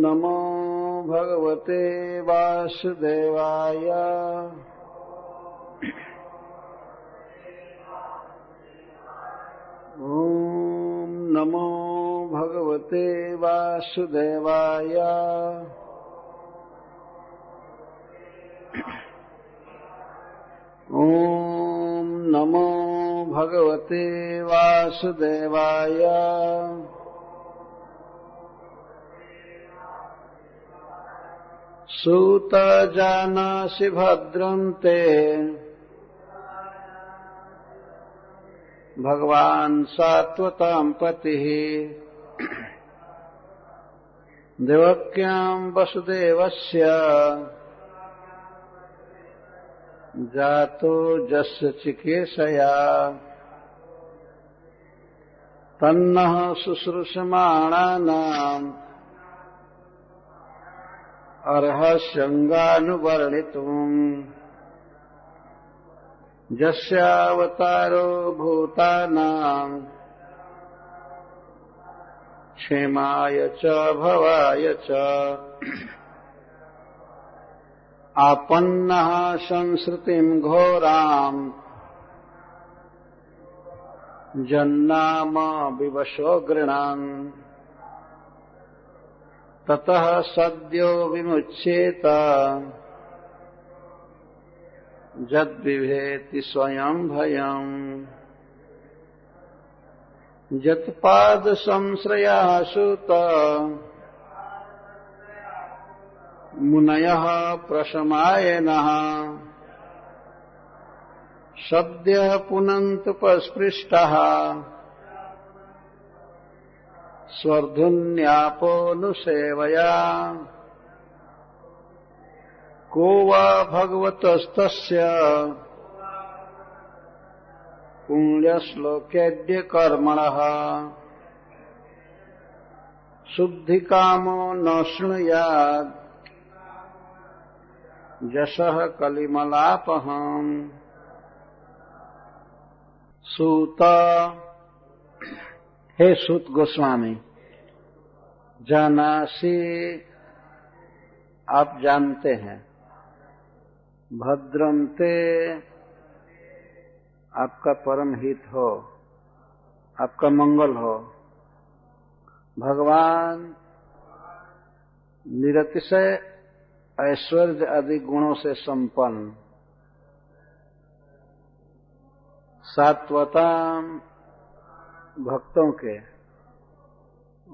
नमो भगवते वासुदेवाय। ॐ नमो भगवते वासुदेवाय। ॐ नमो भगवते वासुदेवाय। सूत जानासि भद्रं ते भगवान् सात्वतां पतिः। देवक्यां वसुदेवस्य जातो जस्य चिकीर्षया तन्नः शुश्रूषमाणानाम् अर्हस्यङ्गानुवर्णितुम्। यस्यावतारो भूतानां क्षेमाय च भवाय च आपन्नः संसृतिं घोरां जन्नाम विवशो गृणान्। ततः सद्यो विमुच्येत यद्विभेति स्वयं भयम्। यत्पादसंश्रयासुत मुनयः प्रशमायनः सद्यः पुनन्तुपस्पृष्टः स्वर्धुन्यापोऽनुसेवया। को वा भगवतस्तस्य पुण्यश्लोकेऽद्य कर्मणः शुद्धिकामो न शृणुयात् यशः कलिमलापहम्। सूत, हे सूत गोस्वामी, जानासि आप जानते हैं, भद्रम ते आपका परम हित हो, आपका मंगल हो। भगवान निरतिशय ऐश्वर्य आदि गुणों से संपन्न, सात्वताम भक्तों के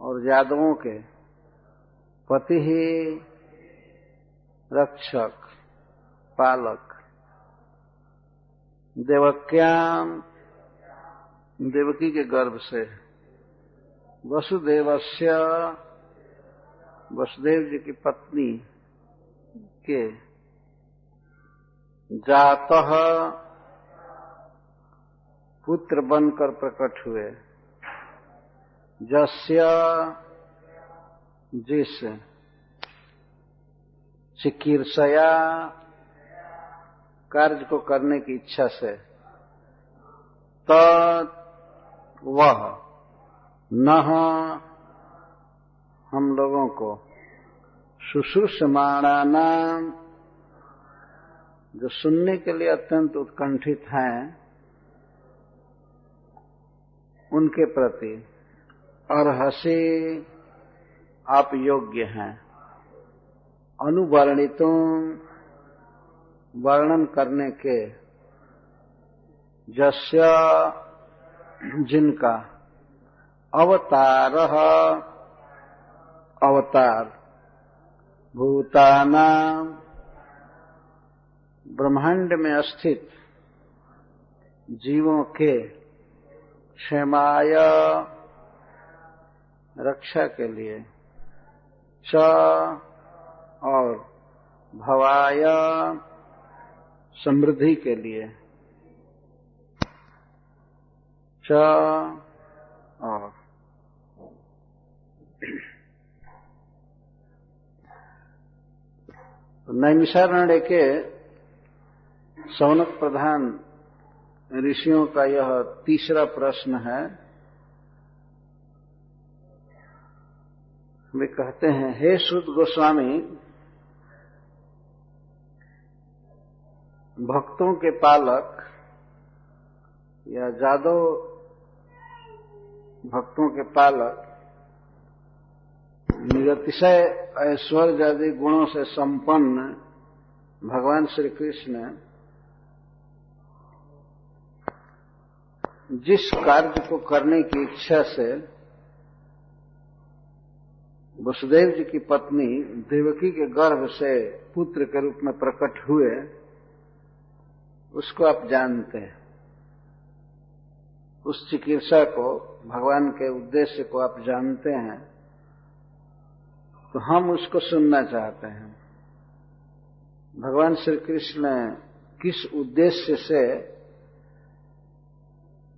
और यादवों के पति ही रक्षक पालक। देवक्याम देवकी के गर्भ से, वसुदेवस्य वसुदेव जी की पत्नी के, जातः पुत्र बनकर प्रकट हुए, जस्य जिस, चिकीर्षया कार्य को करने की इच्छा से, तत् वह नः हम लोगों को, शुश्रूषमाणानां जो सुनने के लिए अत्यंत उत्कंठित हैं उनके प्रति, अर्हसि आप योग्य हैं, अनुवर्णितुं वर्णन करने के, यस्य जिनका, अवतारः अवतार, भूतानां ब्रह्मांड में स्थित जीवों के, क्षेमाय रक्षा के लिए, च और भवाय समृद्धि के लिए, च और नैमिषारण्य के शौनक प्रधान ऋषियों का यह तीसरा प्रश्न है। वे कहते हैं, हे सूत गोस्वामी, भक्तों के पालक या जादव भक्तों के पालक निरतिशय ऐश्वर्य आदि गुणों से संपन्न भगवान श्री कृष्ण जिस कार्य को करने की इच्छा से वसुदेव जी की पत्नी देवकी के गर्भ से पुत्र के रूप में प्रकट हुए, उसको आप जानते हैं। उस चिकित्सा को, भगवान के उद्देश्य को आप जानते हैं, तो हम उसको सुनना चाहते हैं। भगवान श्री कृष्ण किस उद्देश्य से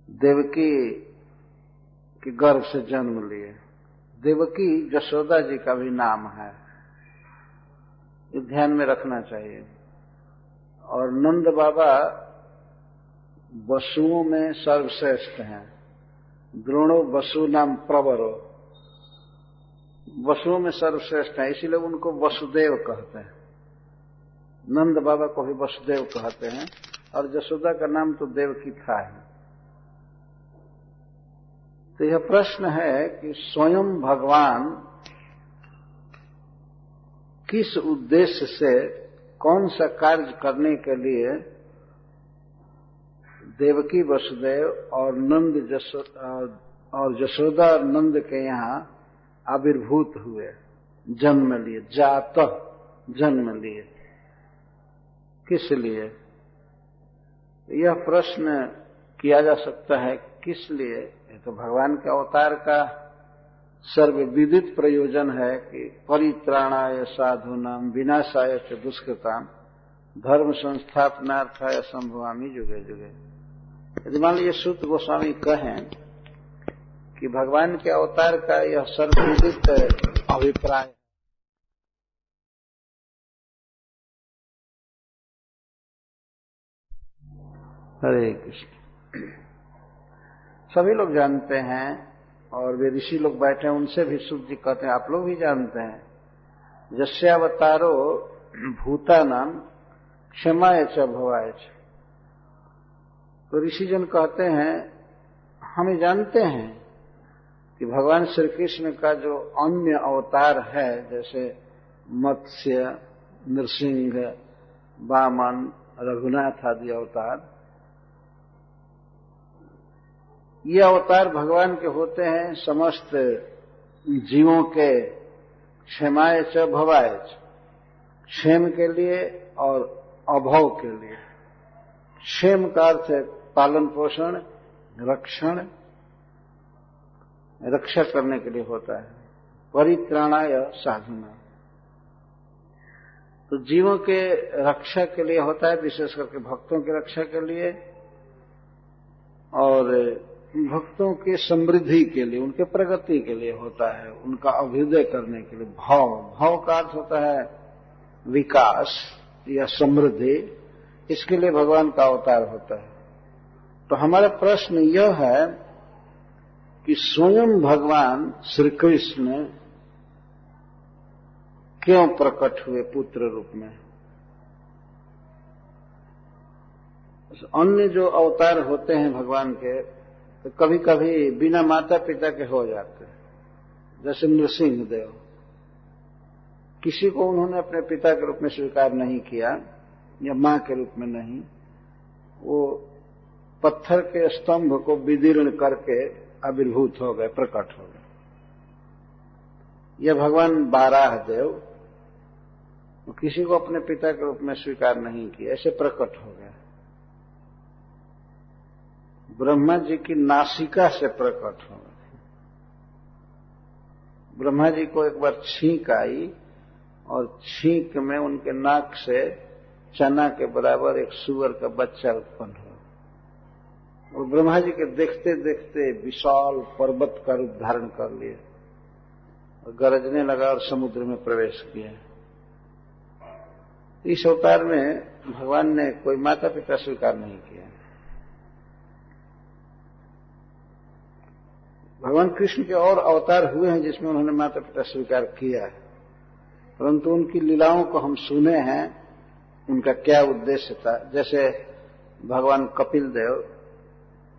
देवकी के गर्भ से जन्म लिए? देवकी यशोदा जी का भी नाम है, ये ध्यान में रखना चाहिए। और नंद बाबा वसुओं में सर्वश्रेष्ठ हैं। द्रोणो वसु नाम प्रवरो, वसुओं में सर्वश्रेष्ठ है, इसीलिए उनको वसुदेव कहते हैं। नंद बाबा को भी वसुदेव कहते हैं, और यशोदा का नाम तो देवकी था ही। तो यह प्रश्न है कि स्वयं भगवान किस उद्देश्य से, कौन सा कार्य करने के लिए देवकी वसुदेव और यशोदा और नंद के यहाँ आविर्भूत हुए, जन्म लिए, जातः जन्म लिए, किस लिए? यह प्रश्न किया जा सकता है किस लिए। ये तो भगवान के अवतार का सर्वविदित प्रयोजन है कि परित्राणाय साधूनाम विनाशाय च दुष्कृताम धर्म संस्थापनार्थाय संभवामि जुगे जुगे। यदि मान लीजिए सूत गोस्वामी कहें कि भगवान के अवतार का यह सर्वविदित अभिप्राय, हरे कृष्ण, सभी लोग जानते हैं, और वे ऋषि लोग बैठे हैं, उनसे भी सूत जी कहते हैं, आप लोग भी जानते हैं, यस्यावतारो भूतानाम क्षमाय च भवाय च। तो ऋषिजन कहते हैं, हम जानते हैं कि भगवान श्री कृष्ण का जो अन्य अवतार है, जैसे मत्स्य, नृसिंह, वामन, रघुनाथ आदि अवतार, ये अवतार भगवान के होते हैं समस्त जीवों के क्षमाय च भवाय च, क्षेम के लिए और अभव के लिए। क्षेम का अर्थ है पालन पोषण, रक्षण, रक्षा करने के लिए होता है। परित्राणाय साधुना, तो जीवों के रक्षा के लिए होता है, विशेष करके भक्तों की रक्षा के लिए, और भक्तों के समृद्धि के लिए, उनके प्रगति के लिए होता है, उनका अभ्युदय करने के लिए। भाव, भाव का अर्थ होता है विकास या समृद्धि, इसके लिए भगवान का अवतार होता है। तो हमारा प्रश्न यह है कि स्वयं भगवान श्री कृष्ण क्यों प्रकट हुए पुत्र रूप में? अन्य जो अवतार होते हैं भगवान के, तो कभी कभी बिना माता पिता के हो जाते हैं, जैसे नृसिंह देव, किसी को उन्होंने अपने पिता के रूप में स्वीकार नहीं किया या मां के रूप में नहीं, वो पत्थर के स्तंभ को विदीर्ण करके आविर्भूत हो गए, प्रकट हो गए। यह भगवान बाराह देव किसी को अपने पिता के रूप में स्वीकार नहीं किया, ऐसे प्रकट हो गए। ब्रह्मा जी की नासिका से प्रकट हो गए। ब्रह्मा जी को एक बार छींक आई और छींक में उनके नाक से चना के बराबर एक सूअर का बच्चा उत्पन्न हुआ, और ब्रह्मा जी के देखते देखते विशाल पर्वत का रूप धारण कर लिए और गरजने लगा और समुद्र में प्रवेश किया। इस अवतार में भगवान ने कोई माता पिता स्वीकार नहीं किया। भगवान कृष्ण के और अवतार हुए हैं जिसमें उन्होंने माता पिता स्वीकार किया है, परंतु उनकी लीलाओं को हम सुने हैं, उनका क्या उद्देश्य था। जैसे भगवान कपिल देव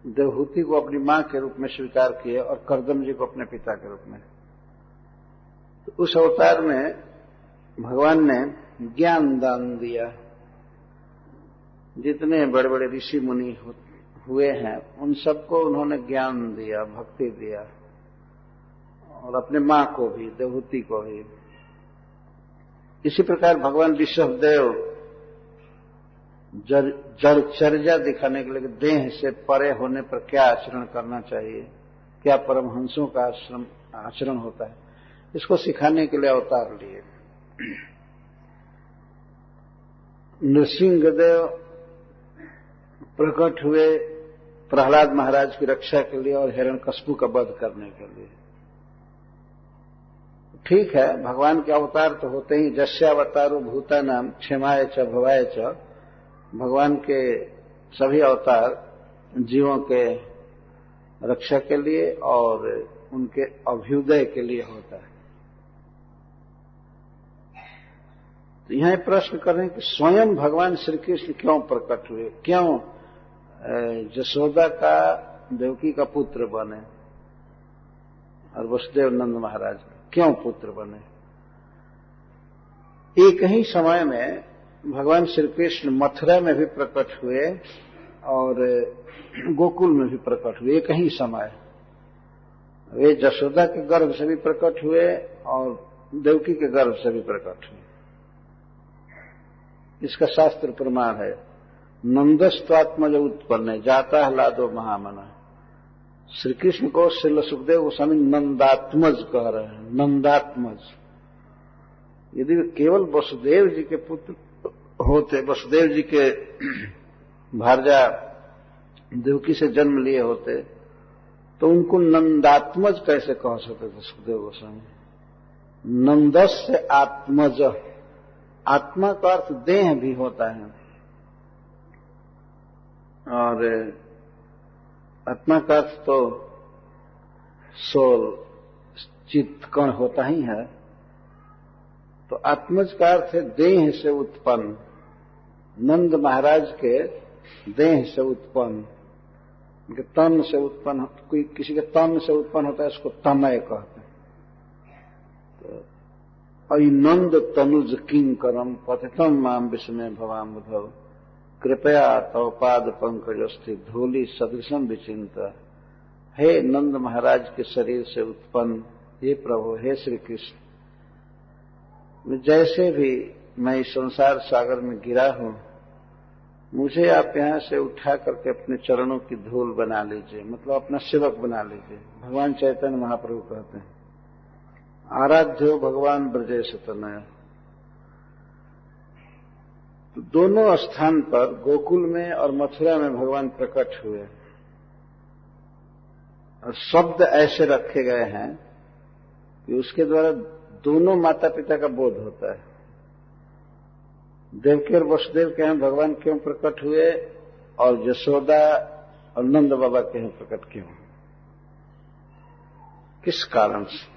देवहूति को अपनी मां के रूप में स्वीकार किए और कर्दम जी को अपने पिता के रूप में। तो उस अवतार में भगवान ने ज्ञान दान दिया। जितने बड़े बड़े ऋषि मुनि हुए हैं उन सबको उन्होंने ज्ञान दिया, भक्ति दिया, और अपने मां को भी, देवहूति को भी। इसी प्रकार भगवान ऋषभदेव जड़चर्या दिखाने के लिए देह से परे होने पर क्या आचरण करना चाहिए, क्या परमहंसों का आचरण होता है, इसको सिखाने के लिए अवतार लिए। नृसिंहदेव प्रकट हुए प्रहलाद महाराज की रक्षा के लिए और हिरण्यकश्यप का वध करने के लिए। ठीक है, भगवान के अवतार तो होते ही, जस्यावतारो भूतानाम क्षमाय च भवाय च। भगवान के सभी अवतार जीवों के रक्षा के लिए और उनके अभ्युदय के लिए होता है। तो यहां प्रश्न कर रहे हैं कि स्वयं भगवान श्री कृष्ण क्यों प्रकट हुए, क्यों यशोदा का देवकी का पुत्र बने और वसुदेव नंद महाराज क्यों पुत्र बने। एक ही समय में भगवान श्री कृष्ण मथुरा में भी प्रकट हुए और गोकुल में भी प्रकट हुए, एक ही समय। वे यशोदा के गर्भ से भी प्रकट हुए और देवकी के गर्भ से भी प्रकट हुए। इसका शास्त्र प्रमाण है। नंदस्त्वात्मज उत्पन्न जाता हलादो महामना। श्री कृष्ण को श्रील सुखदेव गोस्वामी नंदात्मज कह रहे हैं, नंदात्मज। यदि केवल वसुदेव जी के पुत्र होते, वसुदेव जी के भारजा देवकी से जन्म लिए होते, तो उनको नंदात्मज कैसे कह सकते थे सुखदेव गोस्वामी। नंदस्य आत्मज, आत्मा का अर्थ देह भी होता है और आत्मा का अर्थ तो सोल, चित्त, कण होता ही है। तो आत्मज का अर्थ है देह से उत्पन्न। नंद महाराज के देह से उत्पन्न, उनके तन से उत्पन्न, कोई किसी के तन से उत्पन्न होता है, उसको तनय कहते हैं। तो नंद तनुज किंकरम पतितम माम विस्मय भवाम बुधव कृपया तव पाद पंकज स्थित धूलि सदृशम विचिंता। हे नंद महाराज के शरीर से उत्पन्न हे प्रभु, हे श्री कृष्ण, जैसे भी मैं इस संसार सागर में गिरा हूं, मुझे आप यहां से उठा करके अपने चरणों की धूल बना लीजिए, मतलब अपना सेवक बना लीजिए। भगवान चैतन्य महाप्रभु कहते हैं, आराध्यो भगवान ब्रजेश तनय। तो दोनों स्थान पर, गोकुल में और मथुरा में भगवान प्रकट हुए और शब्द ऐसे रखे गए हैं कि उसके द्वारा दोनों माता पिता का बोध होता है। देवकी और वसुदेव के यहां भगवान क्यों प्रकट हुए और यशोदा और नंद बाबा के यहां प्रकट क्यों, किस कारण से।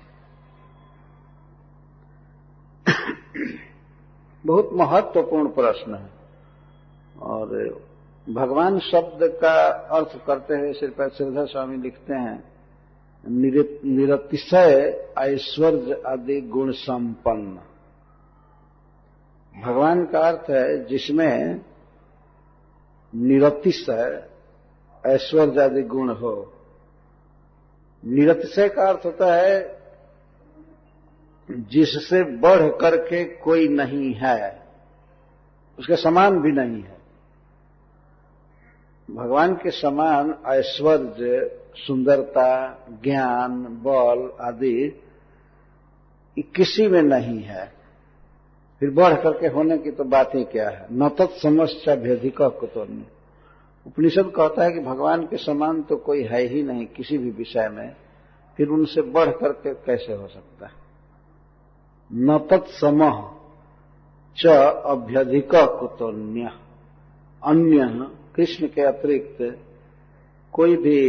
बहुत महत्वपूर्ण प्रश्न है। और भगवान शब्द का अर्थ करते हुए श्रीपाद श्रीधर स्वामी लिखते हैं, निरतिशय ऐश्वर्य आदि गुण संपन्न। भगवान का अर्थ है जिसमें निरतिशय ऐश्वर्य आदि गुण हो। निरतिशय का अर्थ होता है जिससे बढ़ करके कोई नहीं है, उसके समान भी नहीं है। भगवान के समान ऐश्वर्य, सुंदरता, ज्ञान, बल आदि किसी में नहीं है, फिर बढ़ करके होने की तो बात ही क्या है। न तत्समश्चा भेदिक कुतोन्य। उपनिषद कहता है कि भगवान के समान तो कोई है ही नहीं किसी भी विषय में, फिर उनसे बढ़ करके कैसे हो सकता है। न तत्समः च अभ्यधिक कुतोन्य। अन्य कृष्ण के अतिरिक्त कोई भी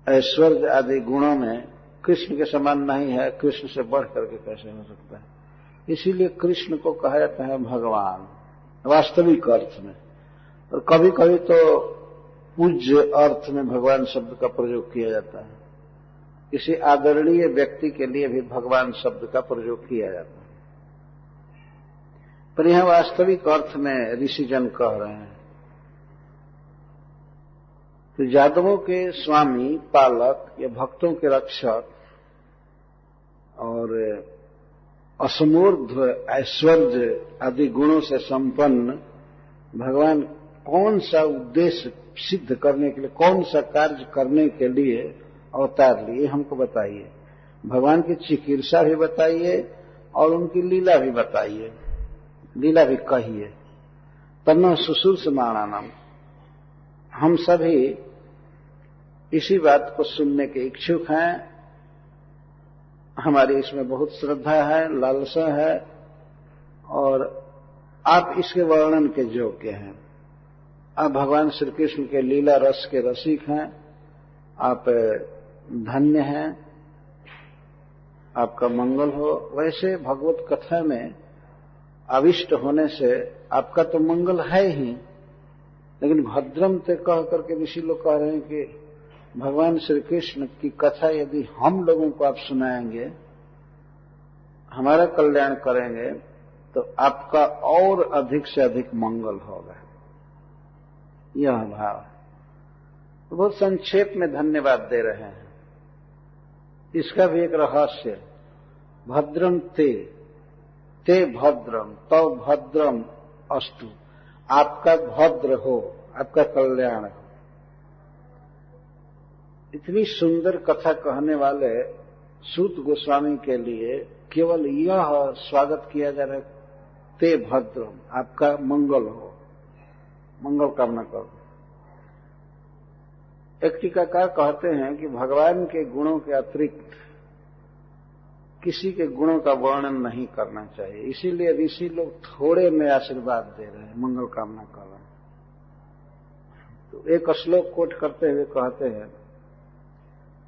ऐश्वर्य आदि गुणों में कृष्ण के समान नहीं है, कृष्ण से बढ़ करके कैसे हो सकता है। इसीलिए कृष्ण को कहा जाता है भगवान वास्तविक अर्थ में। और कभी कभी तो पूज्य अर्थ में भगवान शब्द का प्रयोग किया जाता है। किसी आदरणीय व्यक्ति के लिए भी भगवान शब्द का प्रयोग किया जाता है, पर यह वास्तविक अर्थ में ऋषिजन कह रहे हैं। तो यादवों के स्वामी, पालक या भक्तों के रक्षक और असमूर्ध्व ऐश्वर्य आदि गुणों से संपन्न भगवान कौन सा उद्देश्य सिद्ध करने के लिए, कौन सा कार्य करने के लिए अवतार लिए, हमको बताइए। भगवान की चिकित्सा भी बताइए और उनकी लीला भी बताइए, लीला भी कहिए। तन्नो शुश्रूषमाणानाम, हम सभी इसी बात को सुनने के इच्छुक हैं। हमारी इसमें बहुत श्रद्धा है, लालसा है, और आप इसके वर्णन के योग्य हैं। आप भगवान श्री कृष्ण के लीला रस के रसिक हैं, आप धन्य हैं, आपका मंगल हो। वैसे भगवत कथा में अविष्ट होने से आपका तो मंगल है ही, लेकिन भद्रम ते कह करके ऋषि लोग कह रहे हैं कि भगवान श्री कृष्ण की कथा यदि हम लोगों को आप सुनाएंगे, हमारा कल्याण करेंगे, तो आपका और अधिक से अधिक मंगल होगा। यह भाव है। तो बहुत संक्षेप में धन्यवाद दे रहे हैं। इसका भी एक रहस्य, भद्रम ते भद्रम तव भद्रम अस्तु, आपका भद्र हो, आपका कल्याण हो। इतनी सुंदर कथा कहने वाले सूत गोस्वामी के लिए केवल यह स्वागत किया जा रहा है, ते भद्रम, आपका मंगल हो, मंगल कामना करो। एक टीकाकार कहते हैं कि भगवान के गुणों के अतिरिक्त किसी के गुणों का वर्णन नहीं करना चाहिए, इसीलिए ऋषि लोग थोड़े में आशीर्वाद दे रहे हैं, मंगल कामना कर रहे हैं। तो एक श्लोक कोट करते हुए कहते हैं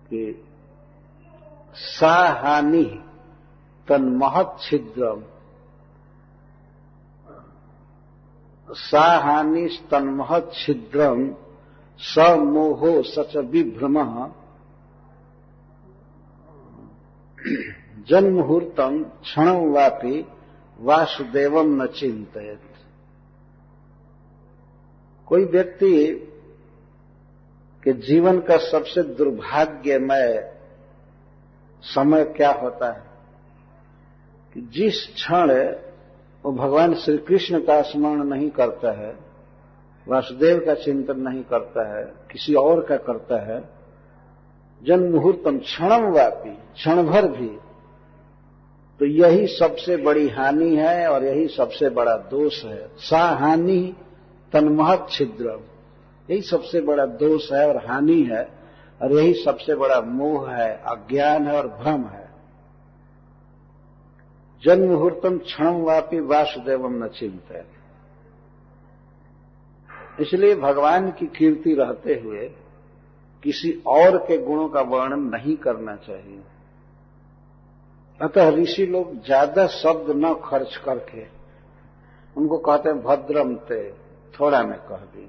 कि साहानि तन्महत् छिद्रम, साहानि तन्महत् छिद्रम समोहो सच विभ्रमः जन्मुहूर्तम क्षणं वापि वासुदेवम न चिंतयेत। कोई व्यक्ति के जीवन का सबसे दुर्भाग्यमय समय क्या होता है कि जिस क्षण वो भगवान श्री कृष्ण का स्मरण नहीं करता है, वासुदेव का चिंतन नहीं करता है, किसी और का करता है, जन्म मुहूर्तम क्षणम वापी, क्षण भर भी, तो यही सबसे बड़ी हानि है और यही सबसे बड़ा दोष है। सा हानि तन्महत् छिद्रम, यही सबसे बड़ा दोष है और हानि है, और यही सबसे बड़ा मोह है, अज्ञान है और भ्रम है। जन्म मुहूर्तम क्षणम वापी वासुदेवम न चिंतयेत। इसलिए भगवान की कीर्ति रहते हुए किसी और के गुणों का वर्णन नहीं करना चाहिए। अतः ऋषि लोग ज्यादा शब्द न खर्च करके उनको कहते हैं भद्रम ते, थोड़ा में कह दी।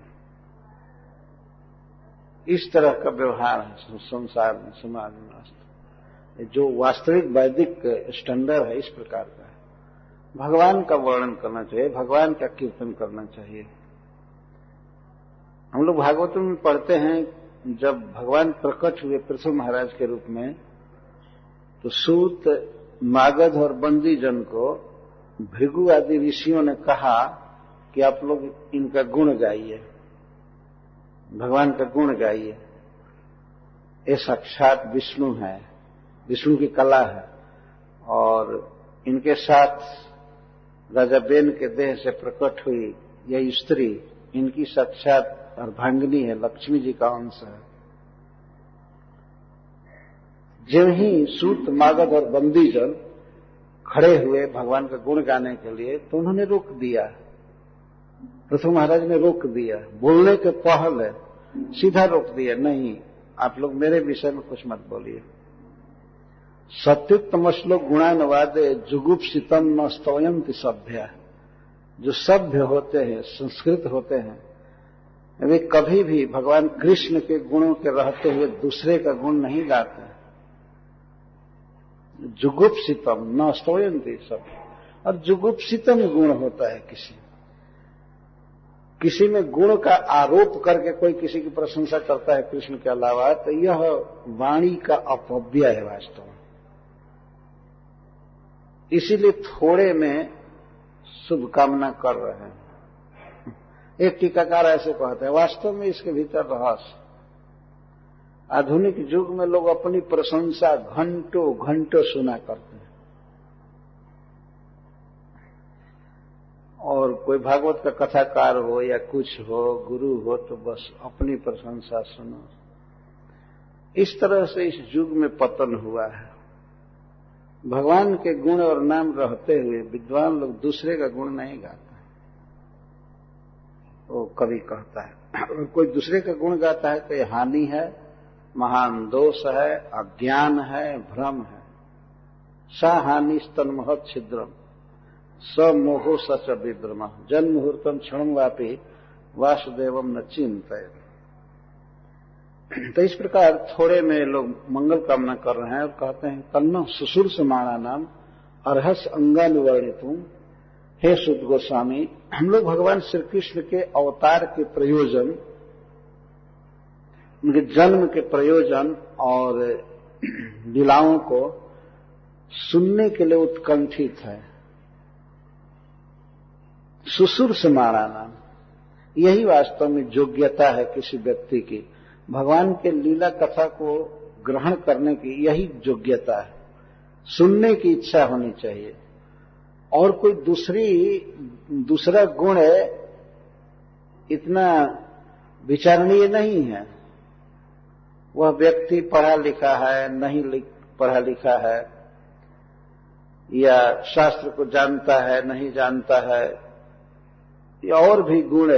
इस तरह का व्यवहार है संसार में, समाज में। जो वास्तविक वैदिक स्टैंडर्ड है इस प्रकार का है। भगवान का वर्णन करना चाहिए, भगवान का कीर्तन करना चाहिए। हम लोग भागवत में पढ़ते हैं, जब भगवान प्रकट हुए पृथु महाराज के रूप में, तो सूत, मागध और बंदी जन को भृगु आदि ऋषियों ने कहा कि आप लोग इनका गुण गाइए, भगवान का गुण गाइए। ये साक्षात विष्णु है, विष्णु की कला है, और इनके साथ राजा बेन के देह से प्रकट हुई यह स्त्री इनकी साक्षात अर्धांगिनी है, लक्ष्मी जी का अंश है। जब ही सूत, मागध और बंदीजन खड़े हुए भगवान का गुण गाने के लिए, तो उन्होंने रोक दिया। पृथु महाराज ने रोक दिया, बोलने के पहले सीधा रोक दिया, नहीं, आप लोग मेरे विषय में कुछ मत बोलिए। सत्युत्तम श्लोक गुणानुवादे जुगुप्सितम न स्तवयंति सभ्या। जो सभ्य होते हैं, संस्कृत होते हैं, वे कभी भी भगवान कृष्ण के गुणों के रहते हुए दूसरे का गुण नहीं गाते। जुगुप्सितम न स्तवयंति सभ्या। और जुगुप्सितम गुण होता है किसी में गुण का आरोप करके कोई किसी की प्रशंसा करता है कृष्ण के अलावा, तो यह वाणी का अपव्यय है वास्तव में। इसीलिए थोड़े में शुभकामना कर रहे हैं। एक टीकाकार ऐसे कहते हैं, वास्तव में इसके भीतर रहस्य। आधुनिक युग में लोग अपनी प्रशंसा घंटों घंटों सुना करते हैं, और कोई भागवत का कथाकार हो या कुछ हो, गुरु हो, तो बस अपनी प्रशंसा सुनो। इस तरह से इस युग में पतन हुआ है। भगवान के गुण और नाम रहते हुए विद्वान लोग दूसरे का गुण नहीं गाते। वो कभी कहता है, और कोई दूसरे का गुण गाता है तो ये हानि है, महान दोष है, अज्ञान है, भ्रम है। सा हानि स्तन्महत् छिद्रम स मोहो सच विभ्रम जन्म मुहूर्तम क्षणम वापी वासुदेवम न चिंतय। तो इस प्रकार थोड़े में लोग मंगल कामना कर रहे हैं और कहते हैं, तन्नो सुसुर समाना नाम अर्हस अंगानुवर्णितुम। हे सुत गोस्वामी, हम लोग भगवान श्री कृष्ण के अवतार के प्रयोजन, उनके जन्म के प्रयोजन और लीलाओं को सुनने के लिए उत्कंठित है। सुसुर समाना नाम, यही वास्तव में योग्यता है किसी व्यक्ति की। भगवान के लीला कथा को ग्रहण करने की यही योग्यता है। सुनने की इच्छा होनी चाहिए, और कोई दूसरा गुण इतना विचारणीय नहीं है। वह व्यक्ति पढ़ा लिखा है, नहीं पढ़ा लिखा है, या शास्त्र को जानता है, नहीं जानता है, या और भी गुण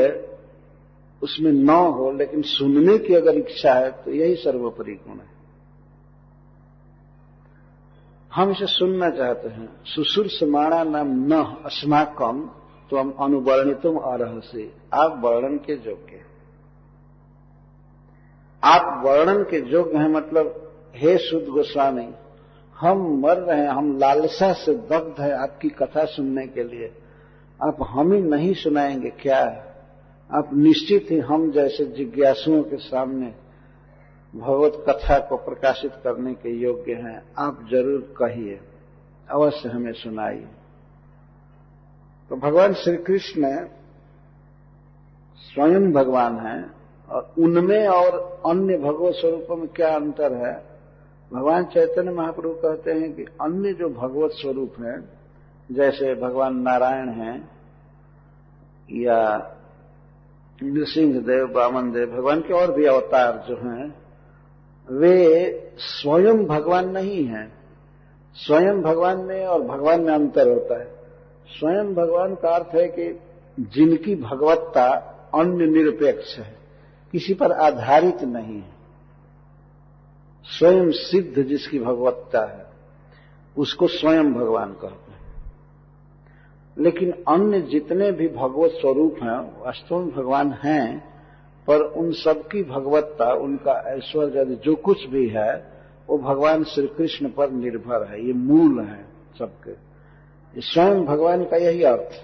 उसमें न हो, लेकिन सुनने की अगर इच्छा है तो यही सर्वोपरि गुण है। हम इसे सुनना चाहते हैं। सुसुर समाणा नाम न अस्माकम त्वम अनुवर्णितुम अर्हसि। आप वर्णन के योग्य, आप वर्णन के योग्य हैं। मतलब हे सुत गोस्वामी, हम मर रहे हैं, हम लालसा से दग्ध है आपकी कथा सुनने के लिए। आप हम ही नहीं सुनाएंगे क्या? आप निश्चित ही हम जैसे जिज्ञासुओं के सामने भगवत कथा को प्रकाशित करने के योग्य हैं। आप जरूर कहिए, अवश्य हमें सुनाइए। तो भगवान श्री कृष्ण स्वयं भगवान हैं, और उनमें और अन्य भगवत स्वरूपों में क्या अंतर है? भगवान चैतन्य महाप्रभु कहते हैं कि अन्य जो भगवत स्वरूप हैं, जैसे भगवान नारायण हैं या नृसिंह देव, वामन देव, भगवान के और भी अवतार जो हैं, वे स्वयं भगवान नहीं हैं। स्वयं भगवान में और भगवान में अंतर होता है। स्वयं भगवान का अर्थ है कि जिनकी भगवत्ता अन्य निरपेक्ष है, किसी पर आधारित नहीं है, स्वयं सिद्ध जिसकी भगवत्ता है, उसको स्वयं भगवान कहते हैं। लेकिन अन्य जितने भी भगवत स्वरूप हैं वास्तव में भगवान हैं, पर उन सबकी भगवत्ता, उनका ऐश्वर्य जो कुछ भी है, वो भगवान श्री कृष्ण पर निर्भर है। ये मूल है सबके। स्वयं भगवान का यही अर्थ।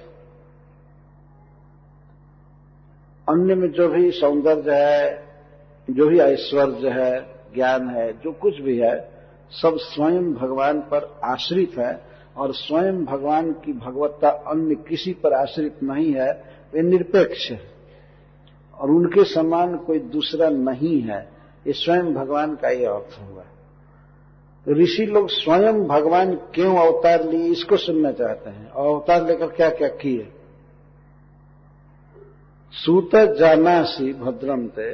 अन्य में जो भी सौंदर्य है, जो भी ऐश्वर्य है, ज्ञान है, जो कुछ भी है, सब स्वयं भगवान पर आश्रित है। और स्वयं भगवान की भगवत्ता अन्य किसी पर आश्रित नहीं है, वे निरपेक्ष है, और उनके समान कोई दूसरा नहीं है। ये स्वयं भगवान का ये अर्थ हुआ। तो ऋषि लोग स्वयं भगवान क्यों अवतार लिए, इसको सुनना चाहते हैं। और अवतार लेकर क्या क्या किए? सूत जानासी भद्रम ते।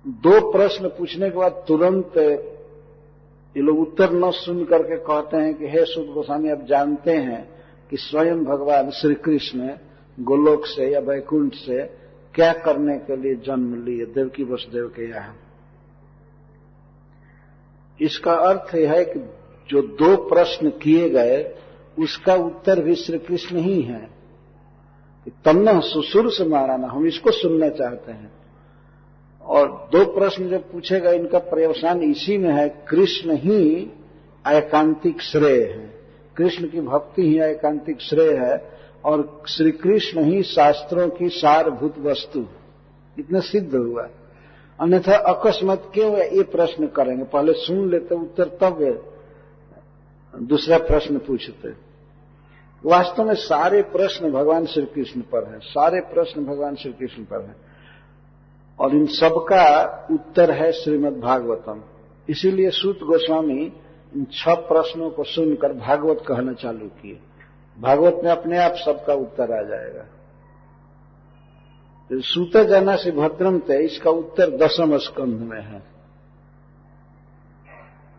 दो प्रश्न पूछने के बाद तुरंत ये लोग उत्तर न सुन करके कहते हैं कि हे सुत गोस्वामी, आप जानते हैं कि स्वयं भगवान श्री कृष्ण गोलोक से या वैकुंठ से क्या करने के लिए जन्म लिए देवकी वसुदेव के यहाँ। इसका अर्थ यह है कि जो दो प्रश्न किए गए उसका उत्तर भी श्री कृष्ण ही है। तन्ना सुसुर से माराना, हम इसको सुनना चाहते हैं। और दो प्रश्न जो पूछे गए इनका पर्यवसान इसी में है, कृष्ण ही एकांतिक श्रेय है, कृष्ण की भक्ति ही एकांतिक श्रेय है और श्री कृष्ण ही शास्त्रों की सारभूत वस्तु, इतना सिद्ध हुआ। अन्यथा अकस्मात क्यों ये प्रश्न करेंगे, पहले सुन लेते उत्तर तब दूसरा प्रश्न पूछते। वास्तव में सारे प्रश्न भगवान श्री कृष्ण पर है, सारे प्रश्न भगवान श्री कृष्ण पर है और इन सबका उत्तर है श्रीमद् भागवतम। इसीलिए सूत गोस्वामी इन 6 प्रश्नों को सुनकर भागवत कहना चालू किए। भागवत में अपने आप सबका उत्तर आ जाएगा। तो सूत जाना से भद्रम थे, इसका उत्तर 10वें स्कंध में है।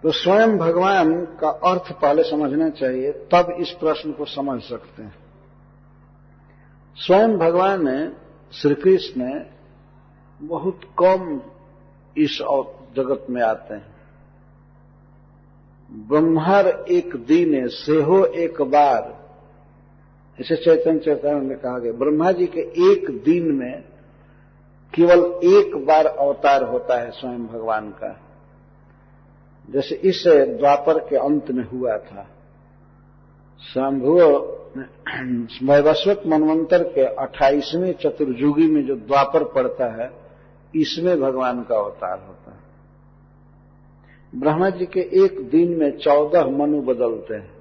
तो स्वयं भगवान का अर्थ पहले समझना चाहिए, तब इस प्रश्न को समझ सकते हैं। स्वयं भगवान श्री कृष्ण बहुत कम इस जगत में आते हैं। ब्रह्मार एक दिन से हो एक बार, इसे चैतन्य चैतन्य में कहा गया, ब्रह्मा जी के एक दिन में केवल एक बार अवतार होता है स्वयं भगवान का। जैसे इस द्वापर के अंत में हुआ था, शंभु वैवस्वत मनवंतर के 28वें चतुर्युगी में जो द्वापर पड़ता है, इसमें भगवान का अवतार होता है। ब्रह्मा जी के एक दिन में 14 मनु बदलते हैं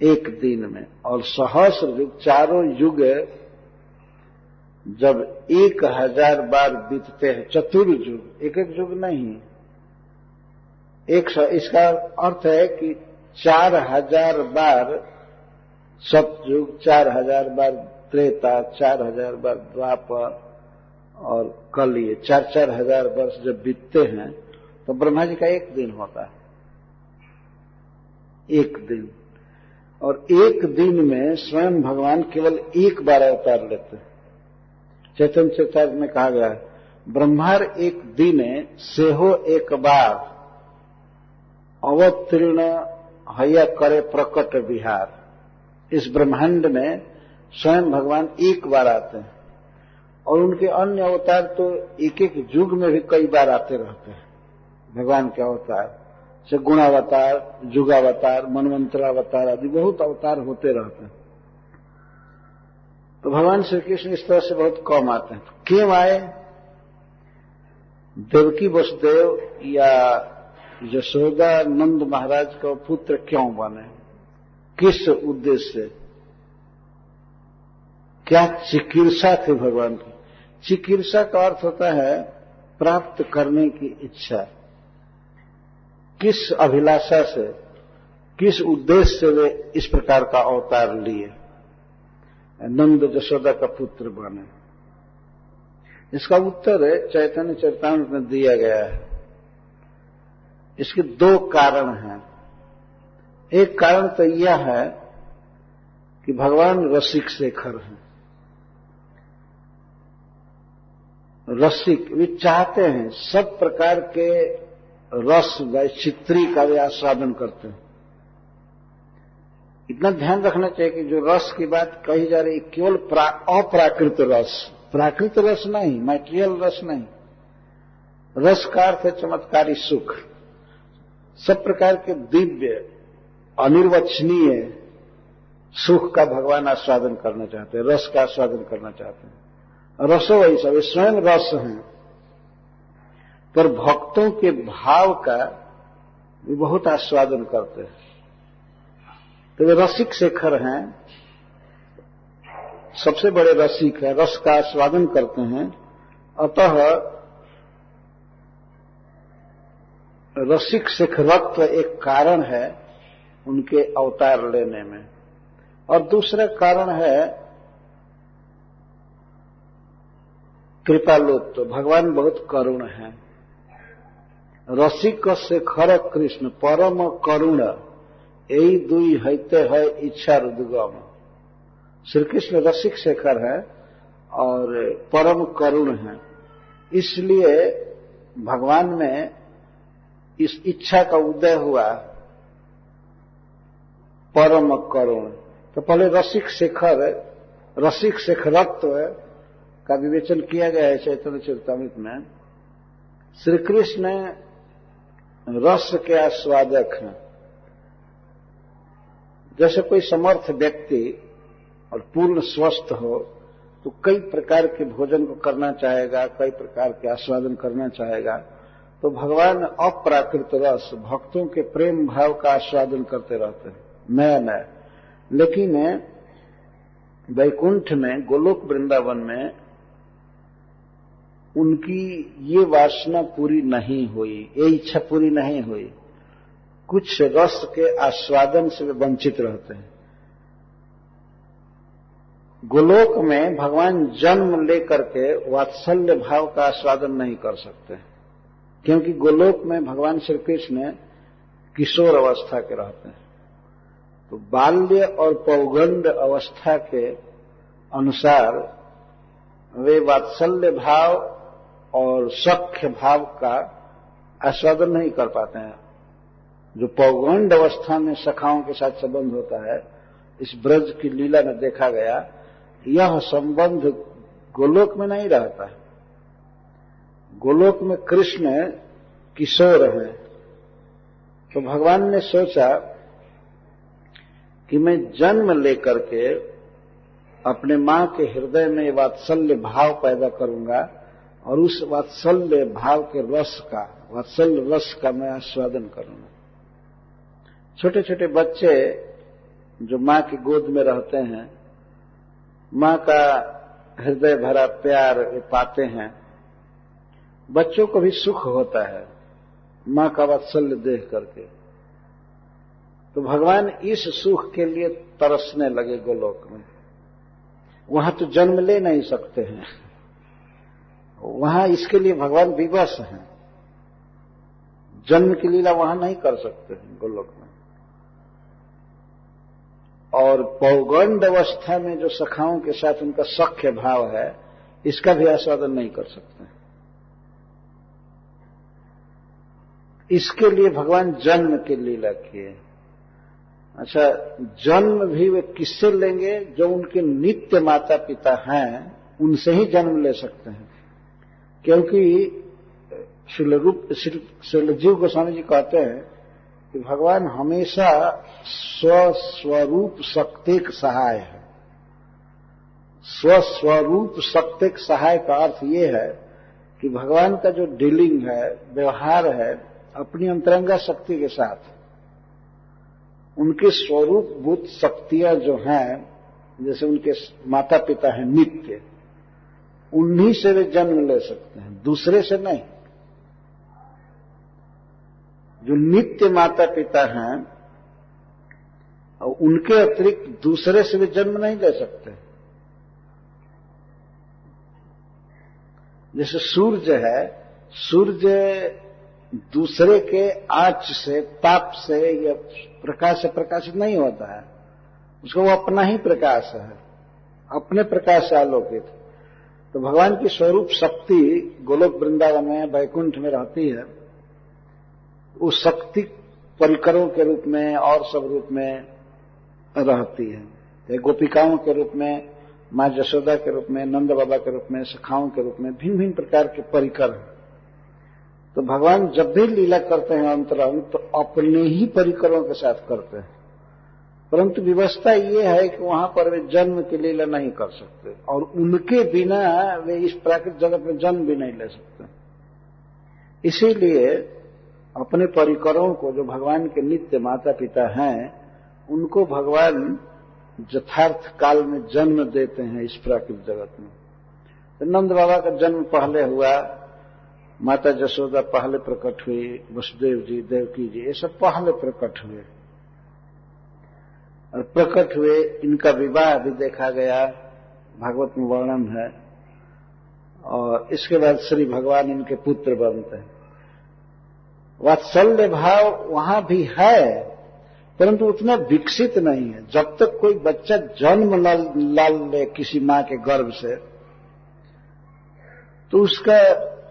एक दिन में, और सहस्र युग, चारों युग जब 1000 बार बीतते हैं, चतुर्युग, एक एक युग नहीं, इसका अर्थ है कि 4000 बार सतयुग, 4000 बार त्रेता, 4000 बार द्वापर और कलयुग, 4-4 हजार वर्ष जब बीतते हैं तो ब्रह्मा जी का एक दिन होता है, एक दिन। और एक दिन में स्वयं भगवान केवल एक बार अवतार लेते हैं। चैतन्य चैतन्य में कहा गया है, ब्रह्मार एक दिन से हो एक बार अवतीर्ण हया करे प्रकट विहार। इस ब्रह्मांड में स्वयं भगवान एक बार आते हैं और उनके अन्य अवतार तो एक एक युग में भी कई बार आते रहते हैं। भगवान के अवतार से गुणावतार, युगावतार, मनवंतरावतार आदि बहुत अवतार होते रहते हैं। तो भगवान श्री कृष्ण इस तरह से बहुत कम आते हैं। क्यों आए? देवकी वसुदेव या यशोदा नंद महाराज का पुत्र क्यों बने, किस उद्देश्य से, क्या चिकित्सा थी भगवान की? चिकित्सा का अर्थ होता है प्राप्त करने की इच्छा। किस अभिलाषा से, किस उद्देश्य से वे इस प्रकार का अवतार लिए, नंद यशोदा का पुत्र बने? इसका उत्तर चैतन्य चरितामृत में दिया गया है। इसके 2 कारण हैं। एक कारण तो यह है कि भगवान रसिक शेखर हैं। रसिक, वे चाहते हैं सब प्रकार के रस व चित्री का वे आस्वादन करते हैं। इतना ध्यान रखना चाहिए कि जो रस की बात कही जा रही है केवल अप्राकृत रस, प्राकृत रस नहीं, मैटेरियल रस नहीं। रस का अर्थ है चमत्कारी सुख। सब प्रकार के दिव्य अनिर्वचनीय सुख का भगवान आस्वादन करना चाहते हैं, रस का आस्वादन करना चाहते हैं। रसो वही सब, स्वयं रस हैं, पर भक्तों के भाव का भी बहुत आस्वादन करते हैं। तो वे रसिक शेखर हैं, सबसे बड़े रसिक हैं, रस का आस्वादन करते हैं। अतः रसिक शेखरत्व एक कारण है उनके अवतार लेने में। और दूसरा कारण है कृपालुत्व। भगवान बहुत करुण है। रसिक शेखर कृष्ण परम करुण, यही दुई हैते है इच्छा रुद्गम। श्री कृष्ण रसिक शेखर है और परम करुण है, इसलिए भगवान में इस इच्छा का उदय हुआ परम करुण। तो पहले रसिक शेखरत्व का विवेचन किया गया है चैतन्य चरितामृत में। श्री कृष्ण रस के आस्वादक हैं। जैसे कोई समर्थ व्यक्ति और पूर्ण स्वस्थ हो तो कई प्रकार के भोजन को करना चाहेगा, कई प्रकार के आस्वादन करना चाहेगा। तो भगवान अप्राकृत रस, भक्तों के प्रेम भाव का आस्वादन करते रहते हैं नया नया। लेकिन वैकुंठ में, गोलोक वृंदावन में उनकी ये वासना पूरी नहीं हुई, ये इच्छा पूरी नहीं हुई। कुछ रस के आस्वादन से वे वंचित रहते हैं। गोलोक में भगवान जन्म लेकर के वात्सल्य भाव का आस्वादन नहीं कर सकते, क्योंकि गोलोक में भगवान श्री कृष्ण किशोर अवस्था के रहते हैं। तो बाल्य और पौगंड अवस्था के अनुसार वे वात्सल्य भाव और सख्य भाव का आस्वादन नहीं कर पाते हैं। जो पौगंड अवस्था में सखाओं के साथ संबंध होता है, इस ब्रज की लीला में देखा गया, यह संबंध गोलोक में नहीं रहता है। गोलोक में कृष्ण किशोर हैं। तो भगवान ने सोचा कि मैं जन्म लेकर के अपने मां के हृदय में वात्सल्य भाव पैदा करूंगा और उस वात्सल्य भाव के रस का, वात्सल्य रस का मैं आस्वादन करूंगा। छोटे छोटे बच्चे जो मां की गोद में रहते हैं, मां का हृदय भरा प्यार वे पाते हैं। बच्चों को भी सुख होता है मां का वात्सल्य देख करके। तो भगवान इस सुख के लिए तरसने लगे गोलोक में। वहां तो जन्म ले नहीं सकते हैं, वहां इसके लिए भगवान विवश हैं। जन्म की लीला वहां नहीं कर सकते हैं गोलोक में। और पौगंड अवस्था में जो सखाओं के साथ उनका सख्य भाव है, इसका भी आस्वादन नहीं कर सकते। इसके लिए भगवान जन्म की लीला किए। अच्छा, जन्म भी वे किससे लेंगे? जो उनके नित्य माता पिता हैं, उनसे ही जन्म ले सकते हैं। क्योंकि श्रील जीव गोस्वामी जी कहते हैं कि भगवान हमेशा स्वस्वरूप शक्तिक सहाय है। स्वस्वरूप शक्तिक सहाय का अर्थ ये है कि भगवान का जो डीलिंग है, व्यवहार है अपनी अंतरंगा शक्ति के साथ, उनके स्वरूप भूत शक्तियां जो हैं, जैसे उनके माता पिता हैं नित्य, उन्हीं से वे जन्म ले सकते हैं, दूसरे से नहीं। जो नित्य माता पिता हैं और उनके अतिरिक्त दूसरे से वे जन्म नहीं ले सकते। जैसे सूर्य है, सूर्य दूसरे के आंच से, ताप से या प्रकाश से प्रकाशित नहीं होता है, उसका वो अपना ही प्रकाश है, अपने प्रकाश से आलोकित। तो भगवान की स्वरूप शक्ति गोलोक वृंदावन में, वैकुंठ में रहती है। उस शक्ति परिकरों के रूप में और सब रूप में रहती है। गोपिकाओं के रूप में, मां यशोदा के रूप में, नंद बाबा के रूप में, सखाओं के रूप में, भिन्न भिन्न प्रकार के परिकर हैं। तो भगवान जब भी लीला करते हैं अंतरंग, तो अपने ही परिकरों के साथ करते हैं। परंतु व्यवस्था ये है कि वहां पर वे जन्म की लीला नहीं कर सकते, और उनके बिना वे इस प्राकृतिक जगत में जन्म भी नहीं ले सकते। इसीलिए अपने परिकरों को, जो भगवान के नित्य माता पिता हैं, उनको भगवान यथार्थ काल में जन्म देते हैं इस प्राकृतिक जगत में। तो नंद बाबा का जन्म पहले हुआ, माता यशोदा पहले प्रकट हुई, वसुदेव जी, देवकी जी, ये सब पहले प्रकट हुए। और प्रकट हुए, इनका विवाह भी देखा गया, भागवत में वर्णन है। और इसके बाद श्री भगवान इनके पुत्र बनते हैं। वात्सल्य भाव वहां भी है, परंतु उतना विकसित नहीं है। जब तक कोई बच्चा जन्म न ले किसी मां के गर्भ से, तो उसका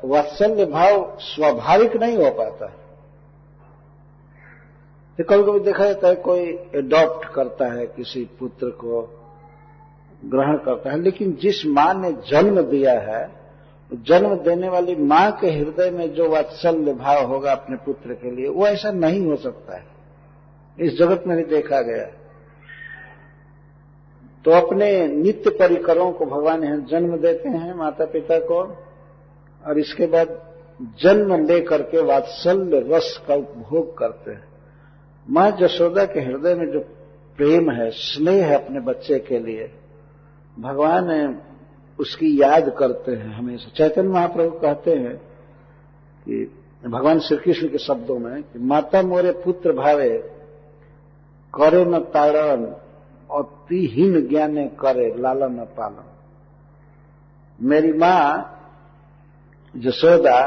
वात्सल्य भाव स्वाभाविक नहीं हो पाता है। तो कभी कभी देखा जाता है कोई एडॉप्ट करता है, किसी पुत्र को ग्रहण करता है, लेकिन जिस मां ने जन्म दिया है, जन्म देने वाली मां के हृदय में जो वात्सल्य भाव होगा अपने पुत्र के लिए, वो ऐसा नहीं हो सकता है। इस जगत में भी देखा गया। तो अपने नित्य परिकरों को भगवान यहाँ जन्म देते हैं माता पिता को, और इसके बाद जन्म लेकर के वात्सल्य रस का उपभोग करते हैं। मां यशोदा के हृदय में जो प्रेम है, स्नेह है अपने बच्चे के लिए, भगवान उसकी याद करते हैं हमेशा। चैतन्य महाप्रभु कहते हैं कि भगवान श्री कृष्ण के शब्दों में कि माता मोरे पुत्र भावे करे न ताड़न अतिहीन ज्ञाने करे लालन न पालन। मेरी मां यशोदा,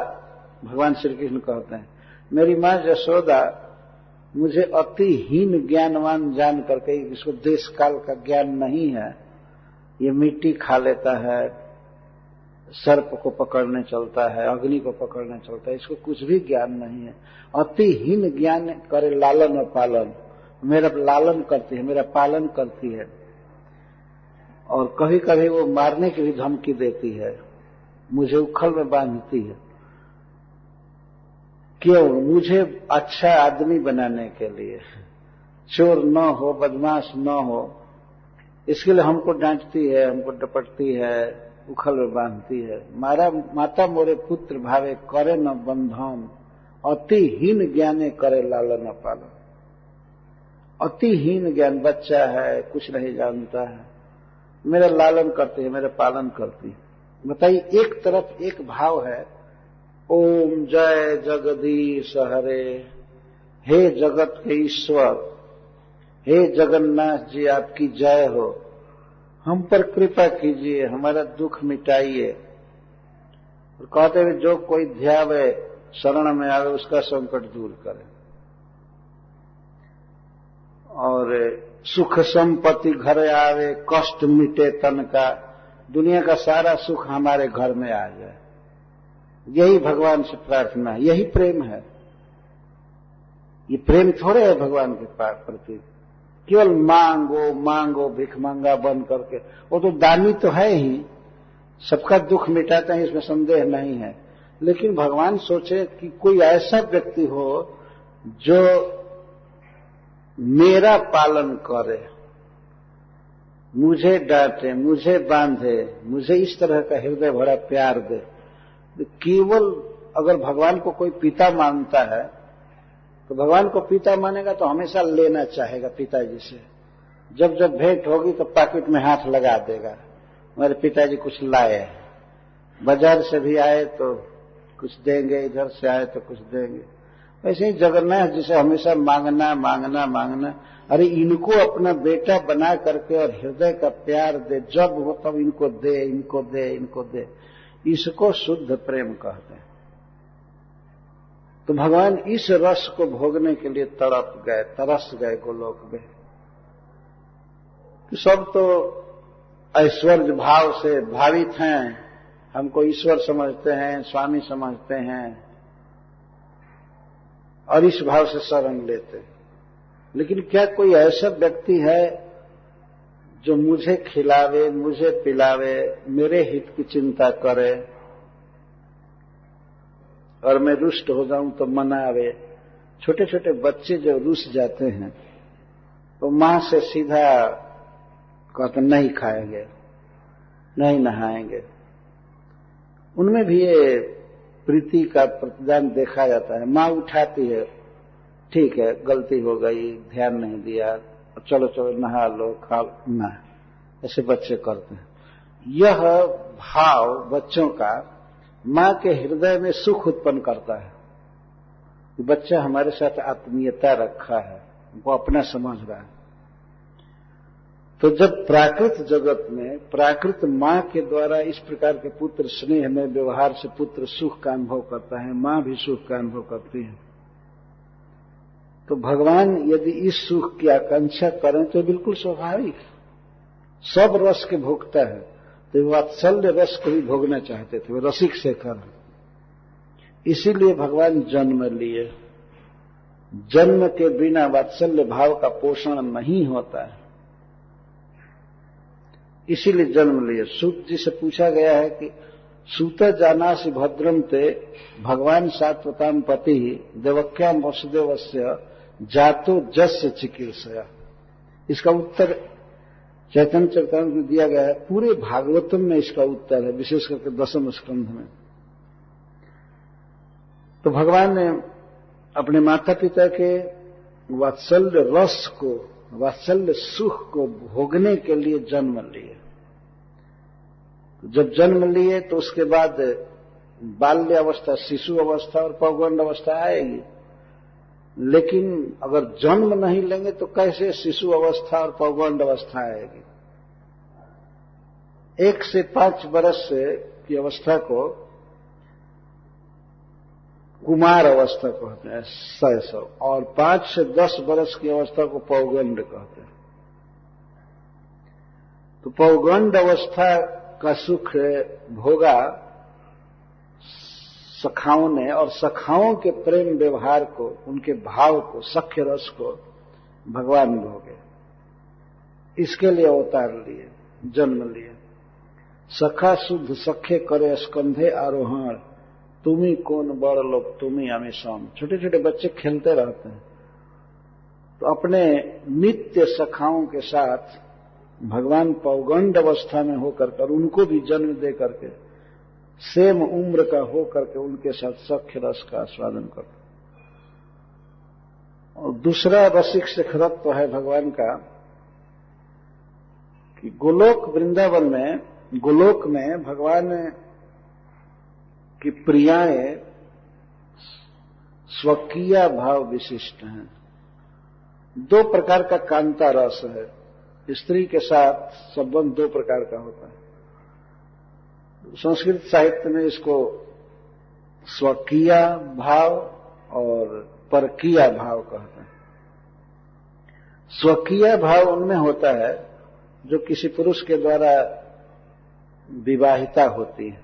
भगवान श्री कृष्ण कहते हैं, मेरी मां यशोदा मुझे अतिहीन ज्ञानवान जान करके, इसको देश काल का ज्ञान नहीं है, ये मिट्टी खा लेता है, सर्प को पकड़ने चलता है, अग्नि को पकड़ने चलता है, इसको कुछ भी ज्ञान नहीं है, अतिहीन ज्ञान करे लालन और पालन। मेरा लालन करती है, मेरा पालन करती है, और कभी कभी वो मारने की भी धमकी देती है, मुझे उखल में बांधती है। क्यों? मुझे अच्छा आदमी बनाने के लिए, चोर न हो, बदमाश न हो, इसके लिए हमको डांटती है, हमको डपटती है, उखल में बांधती है। माता मोरे पुत्र भावे करे न बंधन अतिहीन ज्ञाने करे लालन न पालन। अतिहीन ज्ञान, बच्चा है, कुछ नहीं जानता है, मेरा लालन करती है, मेरा पालन करती है। बताइए, एक तरफ एक भाव है, ओम जय जगदीश हरे, हे जगत के ईश्वर, हे जगन्नाथ जी आपकी जय हो, हम पर कृपा कीजिए, हमारा दुख मिटाइए। और कहते हुए जो कोई ध्यावे शरण में आवे उसका संकट दूर करे, और सुख संपत्ति घर आवे कष्ट मिटे तन का, दुनिया का सारा सुख हमारे घर में आ जाए, यही भगवान से प्रार्थना है, यही प्रेम है। ये प्रेम थोड़े है भगवान के प्रति, केवल मांगो मांगो भिखमंगा बन करके। वो तो दानी तो है ही, सबका दुख मिटाते हैं, इसमें संदेह नहीं है, लेकिन भगवान सोचे कि कोई ऐसा व्यक्ति हो जो मेरा पालन करे, मुझे डांटे, मुझे बांधे, मुझे इस तरह का हृदय भरा प्यार दे। केवल अगर भगवान को कोई पिता मानता है तो भगवान को पिता मानेगा तो हमेशा लेना चाहेगा पिताजी से। जब जब भेंट होगी तो पॉकेट में हाथ लगा देगा, मेरे पिताजी कुछ लाए, बाजार से भी आए तो कुछ देंगे, इधर से आए तो कुछ देंगे। वैसे ही जगन्नाथ जी से हमेशा मांगना मांगना मांगना। अरे इनको अपना बेटा बना करके और हृदय का प्यार दे, जब हो तब इनको दे, इनको दे, इनको दे, इसको शुद्ध प्रेम कहते हैं। तो भगवान इस रस को भोगने के लिए तड़प गए, तरस गए गोलोक में। सब तो ऐश्वर्य भाव से भावित हैं, हमको ईश्वर समझते हैं, स्वामी समझते हैं, और इस भाव से शरण लेते हैं। लेकिन क्या कोई ऐसा व्यक्ति है जो मुझे खिलावे, मुझे पिलावे, मेरे हित की चिंता करे, और मैं रुष्ट हो जाऊं तो मनावे? छोटे छोटे बच्चे जो रुस जाते हैं तो मां से सीधा कहते नहीं खाएंगे, नहीं नहाएंगे। उनमें भी ये प्रीति का प्रतिदान देखा जाता है। मां उठाती है, ठीक है गलती हो गई, ध्यान नहीं दिया, चलो चलो नहा लो, खा लो, ना, ऐसे बच्चे करते हैं। यह भाव बच्चों का मां के हृदय में सुख उत्पन्न करता है। बच्चा हमारे साथ आत्मीयता रखा है, वो अपना समझ रहा है। तो जब प्राकृत जगत में प्राकृत मां के द्वारा इस प्रकार के पुत्र स्नेह में व्यवहार से पुत्र सुख का अनुभव करता है, मां भी सुख का अनुभव करती है, तो भगवान यदि इस सुख की आकांक्षा करें तो बिल्कुल स्वाभाविक। सब रस के भोगता है, तो वात्सल्य रस को भी भोगना चाहते थे, वो रसिक शेखर। इसीलिए भगवान जन्म लिए। जन्म के बिना वात्सल्य भाव का पोषण नहीं होता है, इसीलिए जन्म लिए। सूत जी से पूछा गया है कि सूत जानासि भद्रम ते भगवान सात्वताम पति देवक्याम वसुदेवस्य जातो जस्य चिकीर्षया। इसका उत्तर चैतन्य चरितामृत में दिया गया है। पूरे भागवतम में इसका उत्तर है, विशेष करके 10वें स्कंध में। तो भगवान ने अपने माता पिता के वात्सल्य रस को, वात्सल्य सुख को भोगने के लिए जन्म लिए। जब जन्म लिए तो उसके बाद बाल्य अवस्था, शिशु अवस्था और पौगंड अवस्था आएगी। लेकिन अगर जन्म नहीं लेंगे तो कैसे शिशु अवस्था और पौगंड अवस्था आएगी? 1 से 5 वर्ष की अवस्था को कुमार अवस्था कहते हैं, शैशव, और 5 से 10 वर्ष की अवस्था को पौगंड कहते हैं। तो पौगंड अवस्था का सुख भोगा सखाओं ने, और सखाओं के प्रेम व्यवहार को, उनके भाव को, सख्य रस को भगवान भोगे। इसके लिए अवतार लिए, जन्म लिए। सखा शुद्ध सख्य करे स्कंधे आरोहण, तुम्ही कौन बड़ लोग तुम्ही हमें सम। छोटे छोटे बच्चे खेलते रहते हैं, तो अपने नित्य सखाओं के साथ भगवान पौगंड अवस्था में होकर कर उनको भी जन्म दे करके सेम उम्र का हो करके उनके साथ सख्य रस का आस्वादन करते। और दूसरा रसिक शिखरत्व तो है भगवान का कि गोलोक वृंदावन में, गोलोक में भगवान की प्रियाएं स्वकीय भाव विशिष्ट हैं। 2 प्रकार का कांता रस है। स्त्री के साथ संबंध 2 प्रकार का होता है। संस्कृत साहित्य में इसको स्वकीय भाव और परकीय भाव कहते हैं। स्वकीय भाव उनमें होता है जो किसी पुरुष के द्वारा विवाहिता होती है।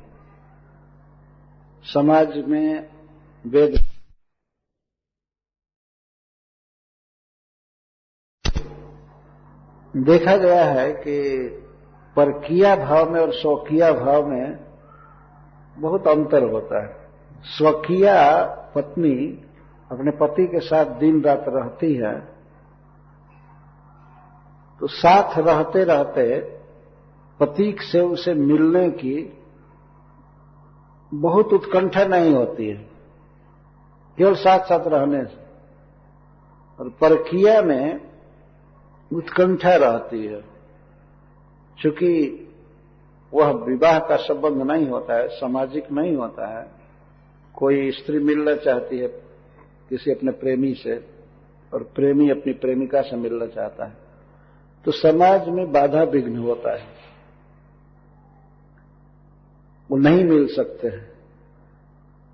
समाज में वेद देखा गया है कि परकीय भाव में और स्वकीय भाव में बहुत अंतर होता है। स्वकीय पत्नी अपने पति के साथ दिन रात रहती है, तो साथ रहते रहते पति से उसे मिलने की बहुत उत्कंठा नहीं होती है, केवल साथ साथ रहने से। और परकीय में उत्कंठा रहती है, चूंकि वह विवाह का संबंध नहीं होता है, सामाजिक नहीं होता है। कोई स्त्री मिलना चाहती है किसी अपने प्रेमी से और प्रेमी अपनी प्रेमिका से मिलना चाहता है, तो समाज में बाधा विघ्न होता है, वो नहीं मिल सकते हैं।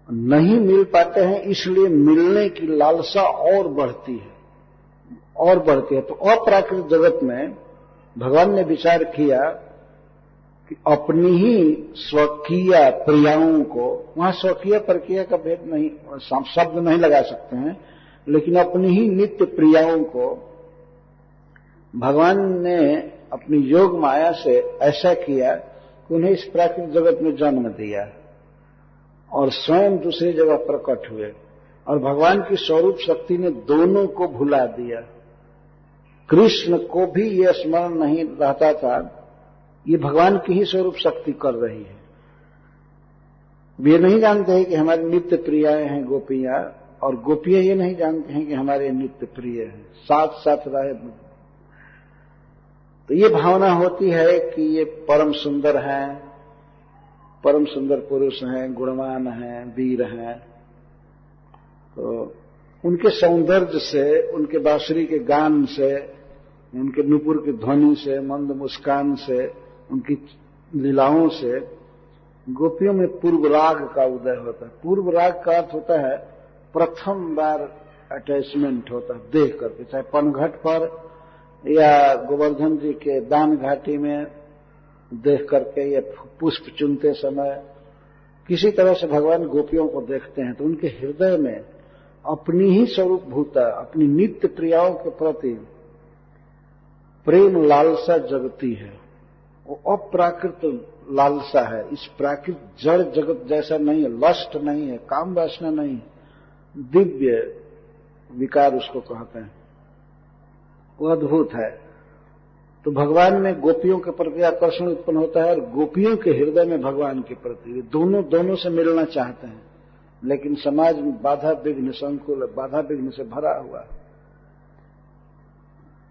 नहीं मिल पाते हैं, इसलिए मिलने की लालसा और बढ़ती है, और बढ़ती है। तो अप्राकृत जगत में भगवान ने विचार किया कि अपनी ही स्वकीय प्रियाओं को, वहां स्वकीय परकीय का भेद नहीं, शब्द नहीं लगा सकते हैं, लेकिन अपनी ही नित्य प्रियाओं को भगवान ने अपनी योग माया से ऐसा किया कि उन्हें इस प्राकृतिक जगत में जन्म दिया और स्वयं दूसरी जगह प्रकट हुए। और भगवान की स्वरूप शक्ति ने दोनों को भुला दिया। कृष्ण को भी यह स्मरण नहीं रहता था, ये भगवान की ही स्वरूप शक्ति कर रही है। वे नहीं जानते हैं कि हमारी नित्य प्रियाएं हैं गोपियां, और गोपियां ये नहीं जानते हैं कि हमारे नित्य प्रिय हैं, साथ साथ रहे। तो ये भावना होती है कि ये परम सुंदर हैं, परम सुंदर पुरुष हैं, गुणवान हैं, वीर हैं। तो उनके सौंदर्य से, उनके बांसुरी के गान से, उनके नुपुर की ध्वनि से, मंद मुस्कान से, उनकी लीलाओं से गोपियों में पूर्व राग का उदय होता है। पूर्व राग का अर्थ होता है प्रथम बार अटैचमेंट होता है देख करके, चाहे पनघट पर या गोवर्धन जी के दान घाटी में देख करके, या पुष्प चुनते समय, किसी तरह से भगवान गोपियों को देखते हैं तो उनके हृदय में अपनी ही स्वरूप भूता, अपनी नित्य प्रियाओं के प्रति प्रेम लालसा जगती है। वो अप्राकृत लालसा है, इस प्राकृत जड़ जगत जैसा नहीं है, लस्ट नहीं है, काम वासना नहीं है, दिव्य विकार उसको कहते हैं, वो अद्भुत है। तो भगवान में गोपियों के प्रति आकर्षण उत्पन्न होता है और गोपियों के हृदय में भगवान के प्रति, दोनों से मिलना चाहते हैं, लेकिन समाज में बाधा विघ्न संकुल, बाधा विघ्न से भरा हुआ।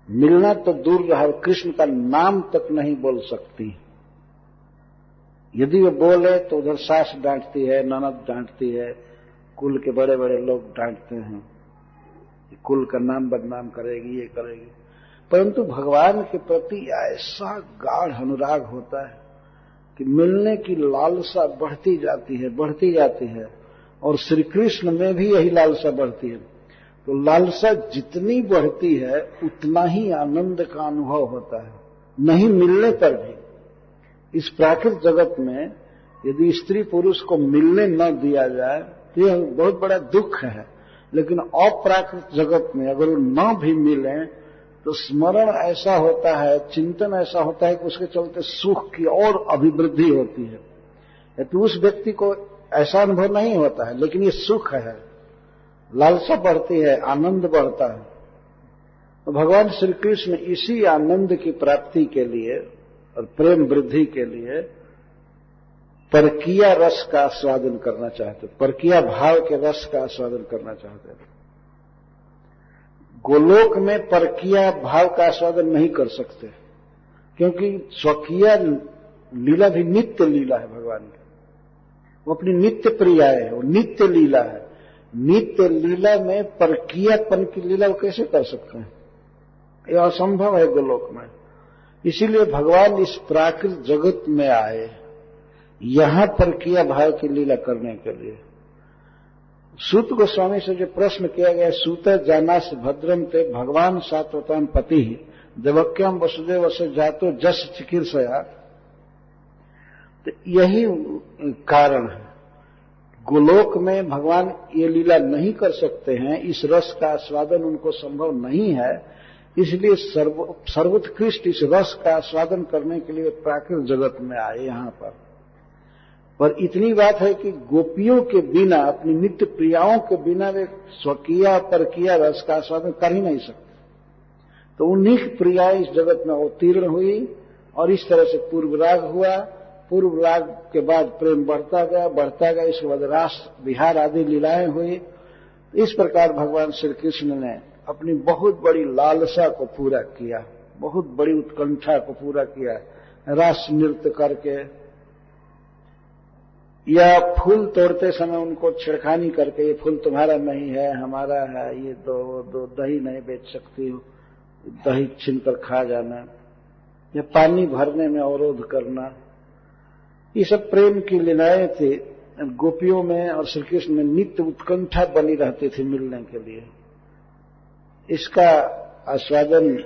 मिलना तो दूर रहा, कृष्ण का नाम तक नहीं बोल सकती। यदि वो बोले तो उधर सास डांटती है, ननद डांटती है, कुल के बड़े बड़े लोग डांटते हैं, कुल का नाम बदनाम करेगी, ये करेगी। परंतु भगवान के प्रति ऐसा गाढ़ अनुराग होता है कि मिलने की लालसा बढ़ती जाती है और श्री कृष्ण में भी यही लालसा बढ़ती है। तो लालसा जितनी बढ़ती है उतना ही आनंद का अनुभव होता है, नहीं मिलने पर भी। इस प्राकृत जगत में यदि स्त्री पुरुष को मिलने न दिया जाए तो यह बहुत बड़ा दुख है, लेकिन अप्राकृत जगत में अगर वो न भी मिले तो स्मरण ऐसा होता है, चिंतन ऐसा होता है कि उसके चलते सुख की और अभिवृद्धि होती है। तो उस व्यक्ति को ऐसा अनुभव नहीं होता है, लेकिन ये सुख है, लालसा बढ़ती है, आनंद बढ़ता है। तो भगवान श्री कृष्ण इसी आनंद की प्राप्ति के लिए और प्रेम वृद्धि के लिए परकीया रस का आस्वादन करना चाहते, परकीया भाव के रस का आस्वादन करना चाहते हैं। गोलोक में परकीया भाव का आस्वादन नहीं कर सकते, क्योंकि स्वकीय लीला भी नित्य लीला है भगवान की, वो अपनी नित्य प्रिया है, वो नित्य लीला है। नित्य लीला में परकीयापन की लीला वो कैसे कर सकते हैं? यह असंभव है गोलोक में। इसीलिए भगवान इस प्राकृत जगत में आए, यहां परकीय भाव की लीला करने के लिए। सूत गोस्वामी से जो प्रश्न किया गया, सूत जानास भद्रम ते भगवान सात्वताम पति देवक्याम वसुदेव से जातो जस चिकित्सया, तो यही कारण है। गोलोक में भगवान ये लीला नहीं कर सकते हैं, इस रस का आस्वादन उनको संभव नहीं है, इसलिए सर्वोत्कृष्ट इस रस का आस्वादन करने के लिए प्राकृत जगत में आए यहां पर इतनी बात है कि गोपियों के बिना, अपनी नित्य प्रियाओं के बिना वे स्वकीय परकीय रस का आस्वादन कर ही नहीं सकते। तो उन्हीं की प्रियाएं इस जगत में अवतीर्ण हुई और इस तरह से पूर्व राग हुआ। पूर्व राग के बाद प्रेम बढ़ता गया, इसके बाद रास विहार आदि लीलाएं हुई। इस प्रकार भगवान श्री कृष्ण ने अपनी बहुत बड़ी लालसा को पूरा किया, बहुत बड़ी उत्कंठा को पूरा किया, रास नृत्य करके या फूल तोड़ते समय उनको छिड़खानी करके, ये फूल तुम्हारा नहीं है, हमारा है, ये दो दही नहीं बेच सकती हो, दही छीनकर खा जाना, या पानी भरने में अवरोध करना, ये सब प्रेम की लीलाएं थी। गोपियों में और श्री कृष्ण में नित्य उत्कंठा बनी रहती थी मिलने के लिए। इसका आस्वादन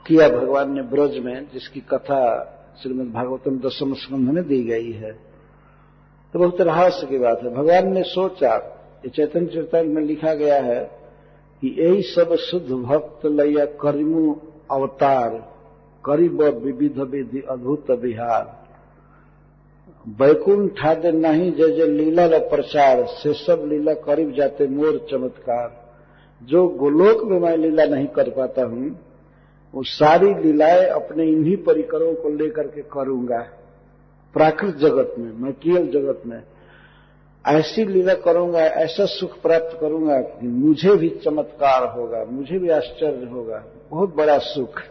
किया भगवान ने ब्रज में, जिसकी कथा श्रीमद् भागवतम 10वें स्कंध में दी गई है। तो बहुत रहस्य की बात है। भगवान ने सोचा, ये चैतन्य चरितामृत में लिखा गया है कि यही सब शुद्ध भक्त लैया करिमु अवतार, करीब विविध विधि अद्भुत विहार, बैकुंठ ठादे नहीं जय जय लीला ल प्रचार, से सब लीला करीब जाते मोर चमत्कार। जो गोलोक में मैं लीला नहीं कर पाता हूं, वो सारी लीलाएं अपने इन्हीं परिकरों को लेकर के करूंगा। प्राकृत जगत में, मटीरियल जगत में ऐसी लीला करूंगा, ऐसा सुख प्राप्त करूंगा कि मुझे भी चमत्कार होगा, मुझे भी आश्चर्य होगा, बहुत बड़ा सुख।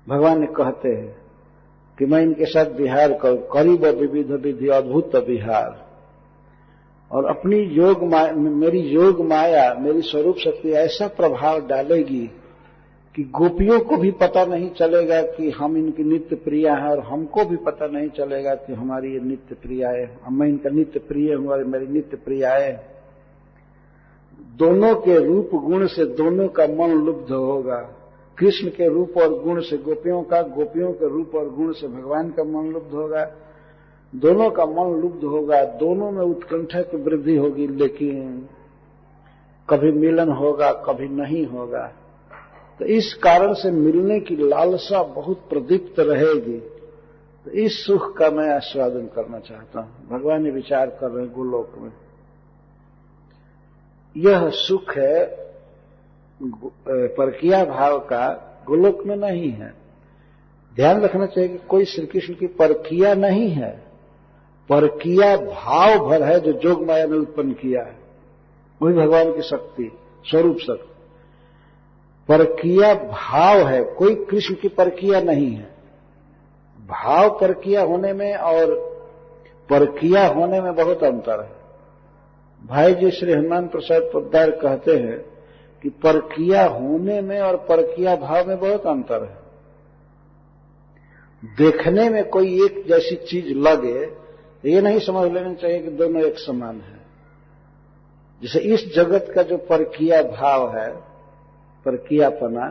भगवान ने कहते हैं कि मैं इनके साथ विहार करूं, करीब विविध विधि अद्भुत विहार, और अपनी मेरी योग माया, मेरी स्वरूप शक्ति ऐसा प्रभाव डालेगी कि गोपियों को भी पता नहीं चलेगा कि हम इनकी नित्य प्रिया हैं, और हमको भी पता नहीं चलेगा कि हमारी ये नित्य प्रिया है, मैं इनका नित्य प्रिय हूं और मेरी नित्य प्रिया है। दोनों के रूप गुण से दोनों का मन लुब्ध होगा। कृष्ण के रूप और गुण से गोपियों का, गोपियों के रूप और गुण से भगवान का मन लुब्ध होगा। दोनों का मन लुब्ध होगा, दोनों में उत्कंठा की वृद्धि होगी, लेकिन कभी मिलन होगा कभी नहीं होगा। तो इस कारण से मिलने की लालसा बहुत प्रदीप्त रहेगी। तो इस सुख का मैं आस्वादन करना चाहता हूं। भगवान ये विचार कर रहे हैं गोलोक में। यह सुख है परकीया भाव का, गोलोक में नहीं है। ध्यान रखना चाहिए कि कोई श्री कृष्ण की परकीया नहीं है, परकीया भाव भर है जो जोग माया ने उत्पन्न किया है। वही भगवान की शक्ति, स्वरूप शक्ति परकीया भाव है, कोई कृष्ण की परकीया नहीं है। भाव परकीया होने में और परकीया होने में बहुत अंतर है। भाई जी श्री हनुमान प्रसाद पोद्दार कहते हैं कि परकीया होने में और परकीया भाव में बहुत अंतर है। देखने में कोई एक जैसी चीज लगे तो ये नहीं समझ लेना चाहिए कि दोनों एक समान है। जैसे इस जगत का जो परकीया भाव है, परकीयापना,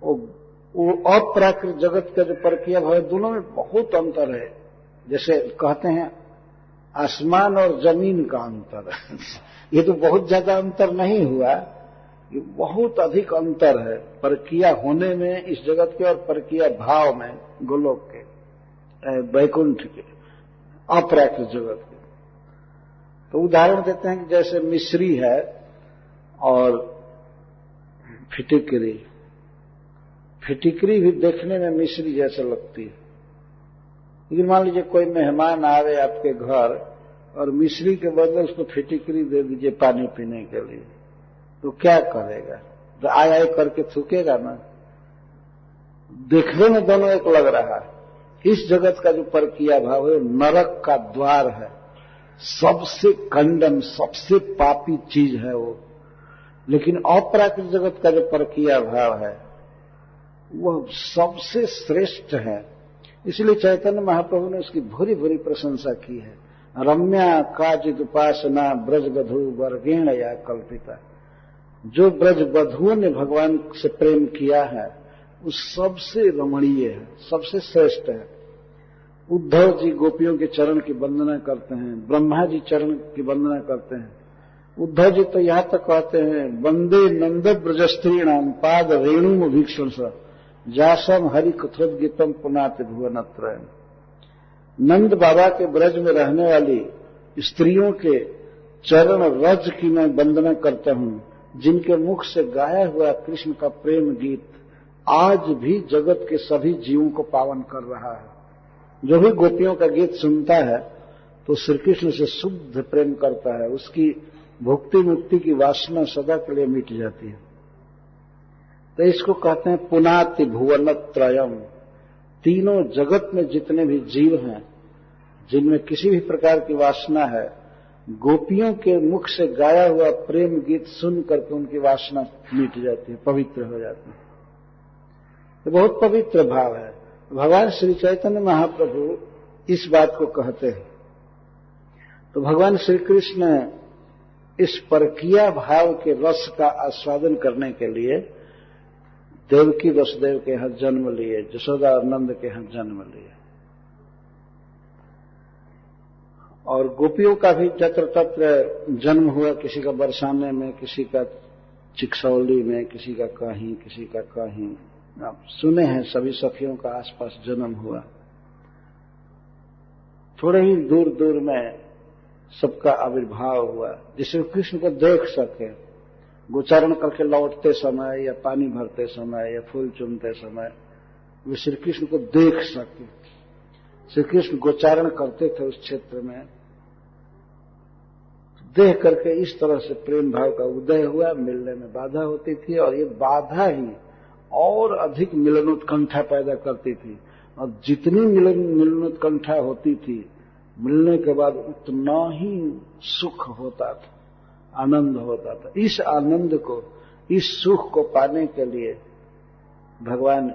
वो अप्राकृत जगत का जो परकीया भाव है, दोनों में बहुत अंतर है। जैसे कहते हैं आसमान और जमीन का अंतर है। ये तो बहुत ज्यादा अंतर नहीं हुआ, ये बहुत अधिक अंतर है परकीया होने में इस जगत के और परकीया भाव में गोलोक के, वैकुंठ के, अपराकृत जगत के। तो उदाहरण देते हैं कि जैसे मिश्री है और फिटिकरी। फिटिकरी भी देखने में मिश्री जैसे लगती है, लेकिन मान लीजिए कोई मेहमान आवे आपके घर और मिश्री के बदले उसको फिटिकरी दे दीजिए पानी पीने के लिए, तो क्या करेगा? तो आय करके थूकेगा ना। देखने में दोनों एक लग रहा है। इस जगत का जो परकीया भाव है नरक का द्वार है, सबसे कंडम, सबसे पापी चीज है वो। लेकिन अपराकृत जगत का जो परकीया भाव है वह सबसे श्रेष्ठ है। इसलिए चैतन्य महाप्रभु ने उसकी भूरी भूरी प्रशंसा की है। रम्या काचित उपासना ब्रज बधू वर्गेण या कल्पिता। जो ब्रज बधुओं ने भगवान से प्रेम किया है वो सबसे रमणीय है, सबसे श्रेष्ठ है। उद्धव जी गोपियों के चरण की वंदना करते हैं, ब्रह्मा जी चरण की वंदना करते हैं। उद्धव जी तो यहां तक कहते हैं वंदे नंद ब्रजस्त्रीणाम पाद रेणु भीक्षण स जासम हरि कथोद्गीतम पुनाति भुवनत्रयम्। नंद बाबा के ब्रज में रहने वाली स्त्रियों के चरण रज की मैं वंदना करता हूं, जिनके मुख से गाया हुआ कृष्ण का प्रेम गीत आज भी जगत के सभी जीवों को पावन कर रहा है। जो भी गोपियों का गीत सुनता है तो श्री कृष्ण से शुद्ध प्रेम करता है, उसकी भुक्ति मुक्ति की वासना सदा के लिए मिट जाती है। तो इसको कहते हैं पुनाति भुवनत्रयम्। तीनों जगत में जितने भी जीव हैं जिनमें किसी भी प्रकार की वासना है, गोपियों के मुख से गाया हुआ प्रेम गीत सुन करके उनकी वासना मिट जाती है, पवित्र हो जाती है। तो बहुत पवित्र भाव है। भगवान श्री चैतन्य महाप्रभु इस बात को कहते हैं। तो भगवान श्री कृष्ण इस परकीया भाव के रस का आस्वादन करने के लिए देवकी वसुदेव के यहाँ जन्म लिए, यशोदा और नंद के यहाँ जन्म लिए। और गोपियों का भी जत्र तत्र जन्म हुआ, किसी का बरसाने में, किसी का चिकसौली में, किसी का कहीं, किसी का कहीं। आप सुने हैं सभी सखियों का आसपास जन्म हुआ। थोड़े ही दूर दूर में सबका आविर्भाव हुआ, जिससे कृष्ण को देख सके। गोचारण करके लौटते समय या पानी भरते समय या फूल चुनते समय वे श्री कृष्ण को देख सके। श्री कृष्ण गोचारण करते थे उस क्षेत्र में, देख करके इस तरह से प्रेम भाव का उदय हुआ। मिलने में बाधा होती थी और ये बाधा ही और अधिक मिलनोत्कंठा पैदा करती थी, और जितनी मिलनोत्कंठा होती थी मिलने के बाद उतना ही सुख होता था, आनंद होता था। इस आनंद को, इस सुख को पाने के लिए भगवान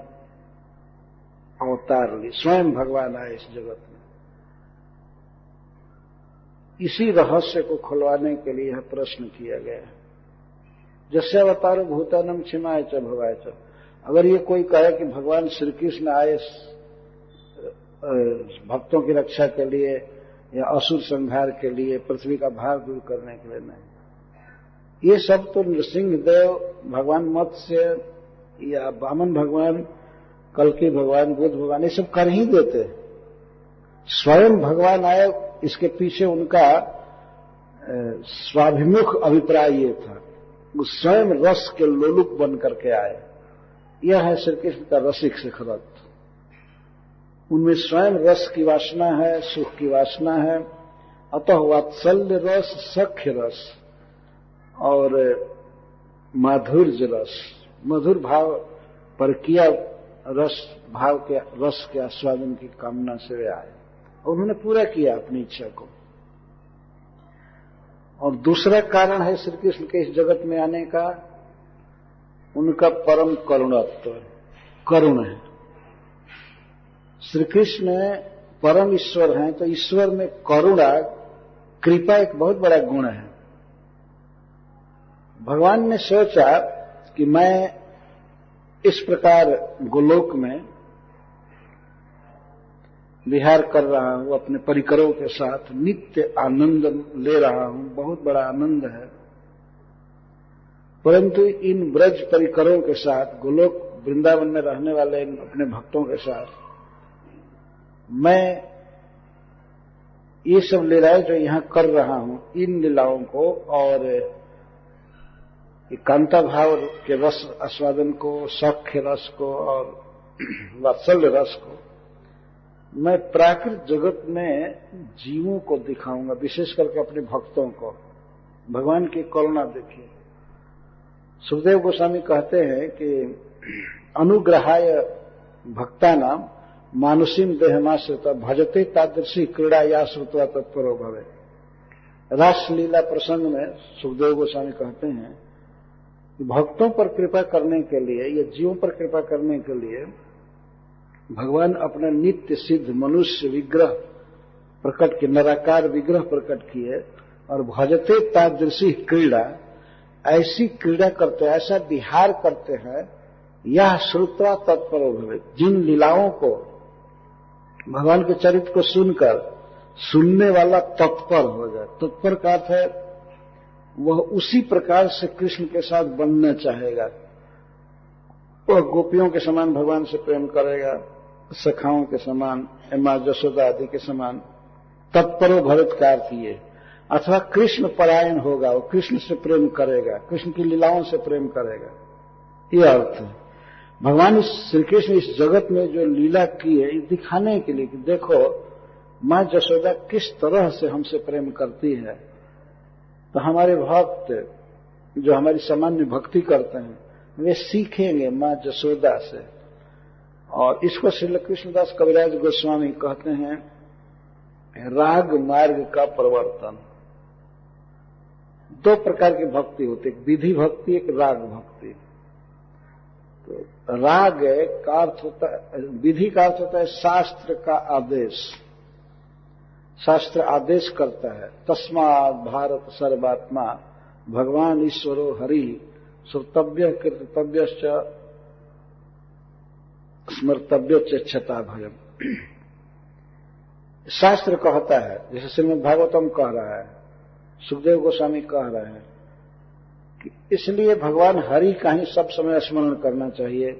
अवतार लिए, स्वयं भगवान आए इस जगत में। इसी रहस्य को खुलवाने के लिए यह प्रश्न किया गया है। जैसे अवतारो भूतानम क्षमाय च भवाय च। अगर ये कोई कहे कि भगवान श्री कृष्ण आए भक्तों की रक्षा के लिए या असुर संहार के लिए, पृथ्वी का भार दूर करने के लिए नहीं। ये सब तो नृसिंहदेव, भगवान मत्स्य या वामन भगवान, कल्कि भगवान, बुद्ध भगवान, ये सब कर ही देते। स्वयं भगवान आए, इसके पीछे उनका स्वाभिमुख अभिप्राय ये था, वो स्वयं रस के लोलुप बन करके आए। यह है श्री कृष्ण का रसिक शिखरत्व। उनमें स्वयं रस की वासना है, सुख की वासना है। अतः वात्सल्य रस, सख्य रस और माधुर्य रस, मधुर भाव, परकिया रस भाव के रस के आस्वादन की कामना से वे आए और उन्होंने पूरा किया अपनी इच्छा को। और दूसरा कारण है श्री कृष्ण के इस जगत में आने का, उनका परम करुणत्व, करुण है। श्री कृष्ण परम ईश्वर हैं, तो ईश्वर में करुणा, कृपा एक बहुत बड़ा गुण है। भगवान ने सोचा कि मैं इस प्रकार गोलोक में विहार कर रहा हूं, अपने परिकरों के साथ नित्य आनंद ले रहा हूं, बहुत बड़ा आनंद है, परंतु इन ब्रज परिकरों के साथ, गोलोक वृंदावन में रहने वाले इन अपने भक्तों के साथ मैं ये सब लीलाएं जो यहां कर रहा हूं, इन लीलाओं को और कांता भाव के रस आस्वादन को, सख्य रस को और वात्सल्य रस को मैं प्राकृत जगत में जीवों को दिखाऊंगा, विशेष करके अपने भक्तों को। भगवान की करुणा देखिए। सुखदेव गोस्वामी कहते हैं कि अनुग्रहाय भक्तानाम मानुषीम देहमाश्रित भजते तादृशी क्रीड़ा या श्रुत्वा तत्परो भवे। रासलीला प्रसंग में सुखदेव गोस्वामी कहते हैं कि भक्तों पर कृपा करने के लिए या जीवों पर कृपा करने के लिए भगवान अपना नित्य सिद्ध मनुष्य विग्रह प्रकट किए, निराकार विग्रह प्रकट किए और भजते तादृशी क्रीड़ा, ऐसी क्रीड़ा करते हैं, ऐसा विहार करते हैं, यह श्रुत्वा तत्परो भवे, जिन लीलाओं को भगवान के चरित्र को सुनकर सुनने वाला तत्पर हो जाए। तत्पर का अर्थ है वह उसी प्रकार से कृष्ण के साथ बनना चाहेगा। वह गोपियों के समान भगवान से प्रेम करेगा, सखाओं के समान, मां जशोदा आदि के समान। तत्परो भरत का अर्थ ये, अथवा कृष्ण परायण होगा, वो कृष्ण से प्रेम करेगा, कृष्ण की लीलाओं से प्रेम करेगा, ये अर्थ है। भगवान श्री कृष्ण इस जगत में जो लीला की है, दिखाने के लिए कि देखो मां जशोदा किस तरह से हमसे प्रेम करती है। तो हमारे भक्त जो हमारी सामान्य भक्ति करते हैं वे सीखेंगे मां जशोदा से। और इसको श्री कृष्णदास कविराज गोस्वामी कहते हैं राग मार्ग का प्रवर्तन। दो प्रकार की भक्ति होती है, एक विधि भक्ति, एक राग भक्ति। तो राग का अर्थ होता है, विधि का अर्थ होता है शास्त्र का आदेश। शास्त्र आदेश करता है, तस्मात् भारत सर्वात्मा भगवान ईश्वरो हरि श्रोतव्य कीर्तव्य स्मर्तव्य चक्षता भयम। शास्त्र कहता है, जैसे श्रीमद् भागवतम कह रहा है, सुखदेव गोस्वामी कह रहे हैं कि इसलिए भगवान हरि का ही सब समय स्मरण करना चाहिए,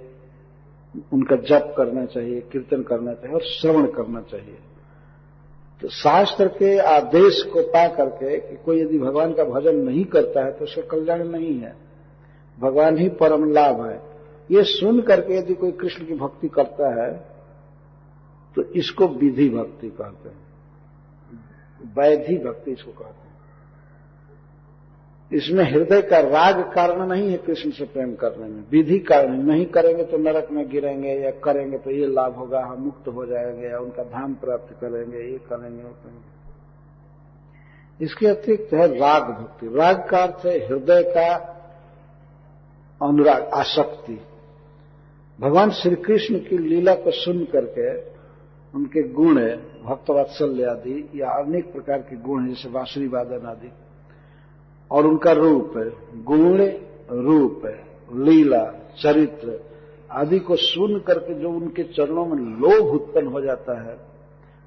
उनका जप करना चाहिए, कीर्तन करना चाहिए और श्रवण करना चाहिए। तो शास्त्र के आदेश को पा करके कि कोई यदि भगवान का भजन नहीं करता है तो उसका कल्याण नहीं है, भगवान ही परम लाभ है, ये सुन करके यदि कोई कृष्ण की भक्ति करता है तो इसको विधि भक्ति कहते हैं, वैधि भक्ति इसको कहते हैं। इसमें हृदय का राग कारण नहीं है कृष्ण से प्रेम करने में, विधि कारण। नहीं करेंगे तो नरक में गिरेंगे, या करेंगे तो ये लाभ होगा, हम मुक्त हो जाएंगे, या उनका धाम प्राप्त करेंगे, ये करेंगे, वो करेंगे। इसके अतिरिक्त है राग भक्ति। राग का अर्थ है हृदय का अनुराग, आसक्ति। भगवान श्री कृष्ण की लीला को सुन करके उनके गुण, भक्तवात्सल्य आदि या अनेक प्रकार के गुण जैसे बांसुरी वादन आदि, और उनका रूप, गुण, रूप, लीला, चरित्र आदि को सुन करके जो उनके चरणों में लोभ उत्पन्न हो जाता है,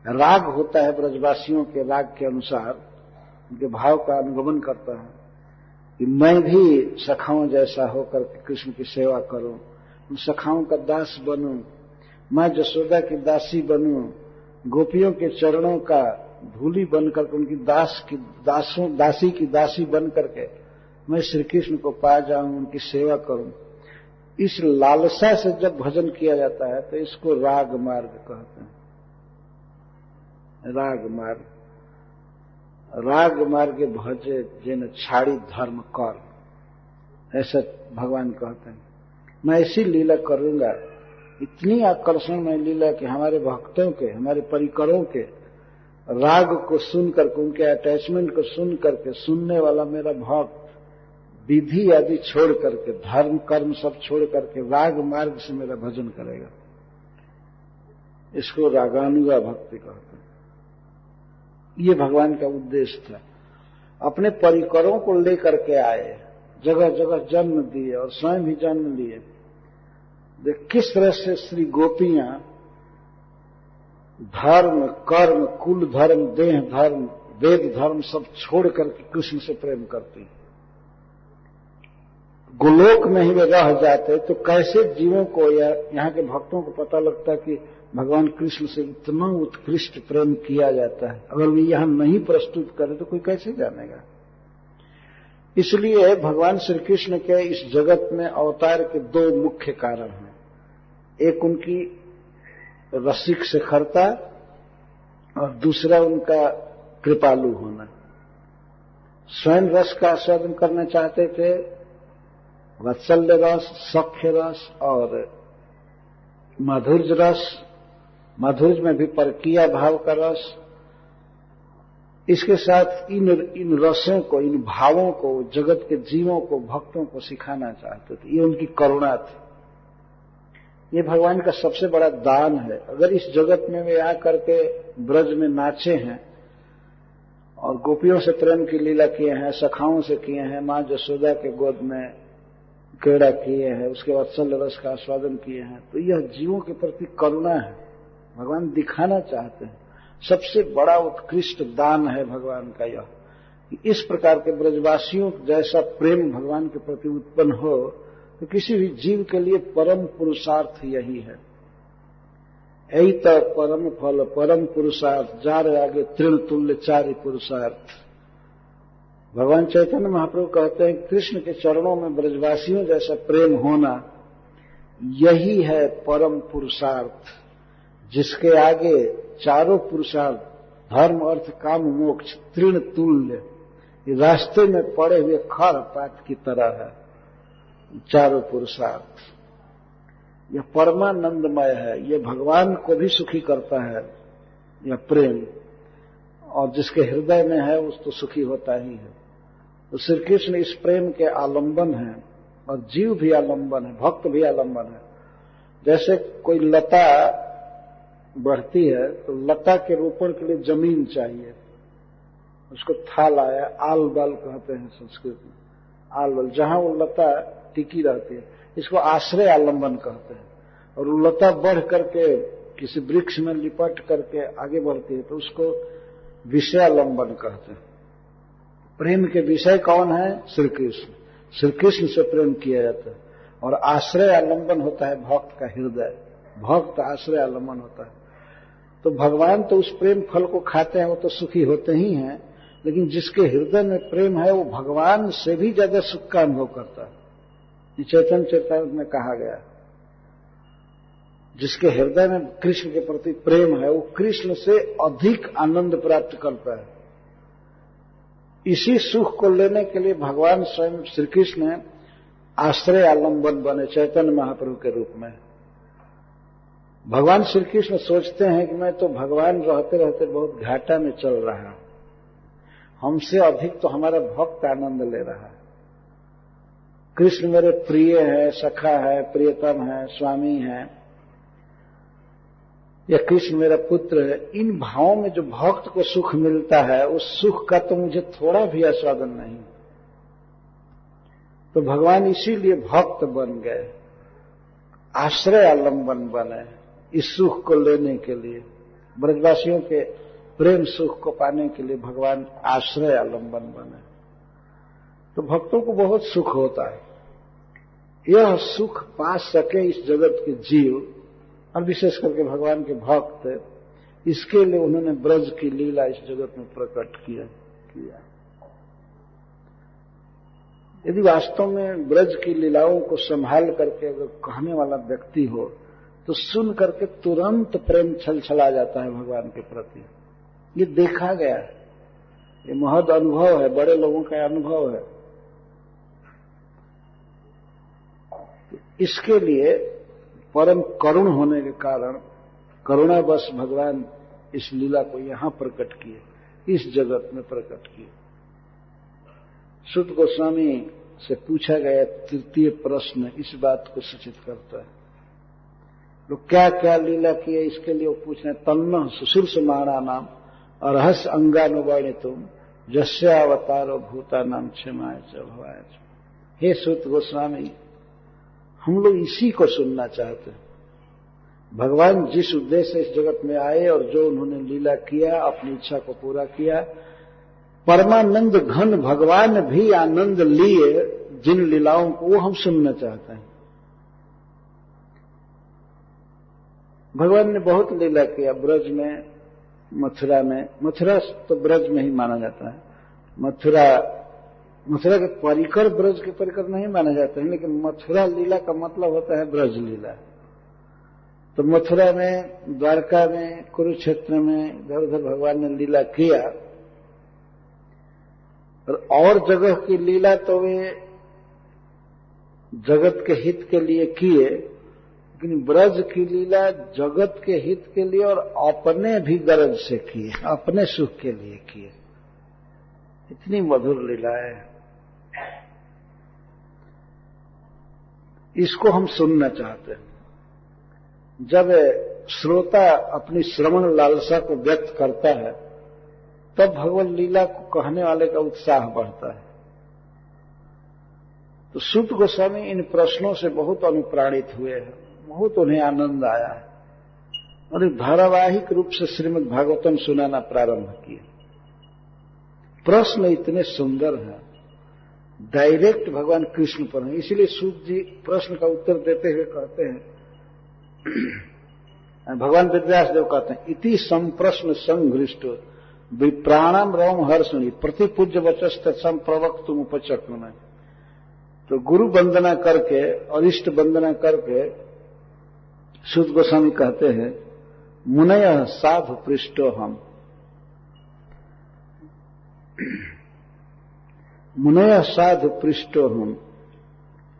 राग होता है ब्रजवासियों के राग के अनुसार, उनके भाव का अनुगमन करता है कि मैं भी सखाओं जैसा होकर कृष्ण की सेवा करूं, उन सखाओं का दास बनूं, मैं जसोदा की दासी बनूं, गोपियों के चरणों का धूली बनकर उनकी दासी की दासी बन करके मैं श्री कृष्ण को पा जाऊं, उनकी सेवा करूं। इस लालसा से जब भजन किया जाता है तो इसको राग मार्ग कहते हैं। राग मार्ग भजे जिन छाड़ी धर्म कर, ऐसा भगवान कहते हैं। मैं ऐसी लीला करूंगा, इतनी आकर्षण में लीला कि हमारे भक्तों के, हमारे परिकरों के राग को सुन करके, उनके अटैचमेंट को सुन करके सुनने वाला मेरा भक्त विधि आदि छोड़ करके, धर्म कर्म सब छोड़ करके राग मार्ग से मेरा भजन करेगा। इसको रागानुगा भक्ति कहते हैं। ये भगवान का उद्देश्य था। अपने परिकरों को लेकर के आए, जगह जगह जन्म दिए और स्वयं भी जन्म लिए। देख किस तरह से श्री गोपियां धर्म कर्म कुल धर्म देह धर्म वेद धर्म सब छोड़ करके कृष्ण से प्रेम करती। गोलोक में ही वे रह जाते तो कैसे जीवों को या यहाँ के भक्तों को पता लगता कि भगवान कृष्ण से इतना उत्कृष्ट प्रेम किया जाता है। अगर वे यहां नहीं प्रस्तुत करें तो कोई कैसे जानेगा। इसलिए भगवान श्री कृष्ण के इस जगत में अवतार के दो मुख्य कारण हैं। एक उनकी रसिक शिखरता और दूसरा उनका कृपालु होना। स्वयं रस का आस्वादन करना चाहते थे, वात्सल्य रस, सख्य रस और माधुर्य रस, माधुर्य में भी परकीय भाव का रस। इसके साथ इन रसों को, इन भावों को जगत के जीवों को, भक्तों को सिखाना चाहते थे। ये उनकी करुणा थी। ये भगवान का सबसे बड़ा दान है। अगर इस जगत में वे आकर के ब्रज में नाचे हैं और गोपियों से प्रेम की लीला किए हैं, सखाओं से किए हैं, मां जसोदा के गोद में क्रीड़ा किए हैं, उसके वात्सल्य रस का आस्वादन किए हैं, तो यह जीवों के प्रति करुणा है। भगवान दिखाना चाहते हैं। सबसे बड़ा उत्कृष्ट दान है भगवान का यह कि इस प्रकार के ब्रजवासियों जैसा प्रेम भगवान के प्रति उत्पन्न हो तो किसी भी जीव के लिए परम पुरुषार्थ यही है। यही तो परम फल परम पुरुषार्थ, जार आगे तृण तुल्य चारि पुरुषार्थ। भगवान चैतन्य महाप्रभु कहते हैं कृष्ण के चरणों में ब्रजवासियों जैसा प्रेम होना यही है परम पुरुषार्थ, जिसके आगे चारों पुरुषार्थ धर्म अर्थ काम मोक्ष तृण तुल्य रास्ते में पड़े हुए खर पात की तरह है। चारों पुरुषार्थ यह परमानंदमय है। यह भगवान को भी सुखी करता है यह प्रेम, और जिसके हृदय में है उस तो सुखी होता ही है। तो श्री कृष्ण इस प्रेम के आलंबन है और जीव भी आलंबन है, भक्त भी आलंबन है। जैसे कोई लता बढ़ती है तो लता के रोपण के लिए जमीन चाहिए, उसको थाल आया, आल बाल कहते हैं संस्कृत में, आल बाल, जहां वो लता टिकी रहती है इसको आश्रय आलंबन कहते हैं। और वो लता बढ़ करके किसी वृक्ष में लिपट करके आगे बढ़ती है तो उसको विषयालंबन कहते हैं। प्रेम के विषय कौन है? श्री कृष्ण। श्री कृष्ण से प्रेम किया जाता है और आश्रय आलंबन होता है भक्त का हृदय, भक्त आश्रय आलंबन होता है। तो भगवान तो उस प्रेम फल को खाते हैं, वो तो सुखी होते ही हैं, लेकिन जिसके हृदय में प्रेम है वो भगवान से भी ज्यादा सुख का अनुभव करता है। ये चैतन्य चरितामृत में कहा गया, जिसके हृदय में कृष्ण के प्रति प्रेम है वो कृष्ण से अधिक आनंद प्राप्त करता है। इसी सुख को लेने के लिए भगवान स्वयं श्री कृष्ण आश्रय आलंबन बने चैतन्य महाप्रभु के रूप में। भगवान श्री कृष्ण सोचते हैं कि मैं तो भगवान रहते रहते बहुत घाटा में चल रहा हूं, हमसे अधिक तो हमारा भक्त आनंद ले रहा है। कृष्ण मेरे प्रिय है, सखा है, प्रियतम है, स्वामी है, या कृष्ण मेरा पुत्र है। इन भावों में जो भक्त को सुख मिलता है उस सुख का तो मुझे थोड़ा भी आस्वादन नहीं। तो भगवान इसीलिए भक्त बन गए, आश्रय आलंबन बने इस सुख को लेने के लिए। ब्रजवासियों के प्रेम सुख को पाने के लिए भगवान आश्रय आलंबन बने, तो भक्तों को बहुत सुख होता है। यह सुख पा सके इस जगत के जीव, और विशेष करके भगवान के भक्त, इसके लिए उन्होंने ब्रज की लीला इस जगत में प्रकट किया। यदि वास्तव में ब्रज की लीलाओं को संभाल करके अगर कहने वाला व्यक्ति हो तो सुन करके तुरंत प्रेम छलछला जाता है भगवान के प्रति। ये देखा गया है, ये महद अनुभव है, बड़े लोगों का अनुभव है। इसके लिए परम करुण होने के कारण करुणावश भगवान इस लीला को यहां प्रकट किए, इस जगत में प्रकट किए। सुत गोस्वामी से पूछा गया तृतीय प्रश्न इस बात को सूचित करता है। लोग क्या क्या लीला किए इसके लिए वो पूछ रहे हैं। तन्न सुशीर्ष माणा नाम अरहस अंगानुवर्णितुम जस्यावतारो भूता नाम क्षमाय च भवाय च। हे सुत गोस्वामी, हम लोग इसी को सुनना चाहते हैं। भगवान जिस उद्देश्य से इस जगत में आए और जो उन्होंने लीला किया, अपनी इच्छा को पूरा किया, परमानंद घन भगवान भी आनंद लिए जिन लीलाओं को, वो हम सुनना चाहते हैं। भगवान ने बहुत लीला किया ब्रज में, मथुरा में। मथुरा तो ब्रज में ही माना जाता है। मथुरा के परिकर ब्रज के परिकर नहीं माना जाते हैं, लेकिन मथुरा लीला का मतलब होता है ब्रज लीला। तो मथुरा में, द्वारका में, कुरुक्षेत्र में इधर उधर भगवान ने लीला किया। और जगह की लीला तो वे जगत के हित के लिए किए, लेकिन ब्रज की लीला जगत के हित के लिए और अपने भी गरज से किए, अपने सुख के लिए किए। इतनी मधुर लीला है, इसको हम सुनना चाहते हैं। जब श्रोता अपनी श्रवण लालसा को व्यक्त करता है तब भगवत लीला को कहने वाले का उत्साह बढ़ता है। तो सुत गोस्वामी इन प्रश्नों से बहुत अनुप्राणित हुए हैं, बहुत उन्हें आनंद आया है और एक धारावाहिक रूप से श्रीमद् भागवतम सुनाना प्रारंभ किए। प्रश्न इतने सुंदर हैं, डायरेक्ट भगवान कृष्ण पर हैं। इसीलिए सूत जी प्रश्न का उत्तर देते हुए कहते हैं, भगवान वेदव्यास देव कहते हैं, इति संप्रश्न संघृष्ट विप्राणम रोम हर्षणी प्रतिपूज्य वचस्त संप्रवक्तुम उपचक्रम। तो गुरु वंदना करके और इष्ट वंदना करके सूत गोस्वामी कहते हैं, मुनय साधु पृष्ठो हम, मुनय साधु पृष्ठो हम।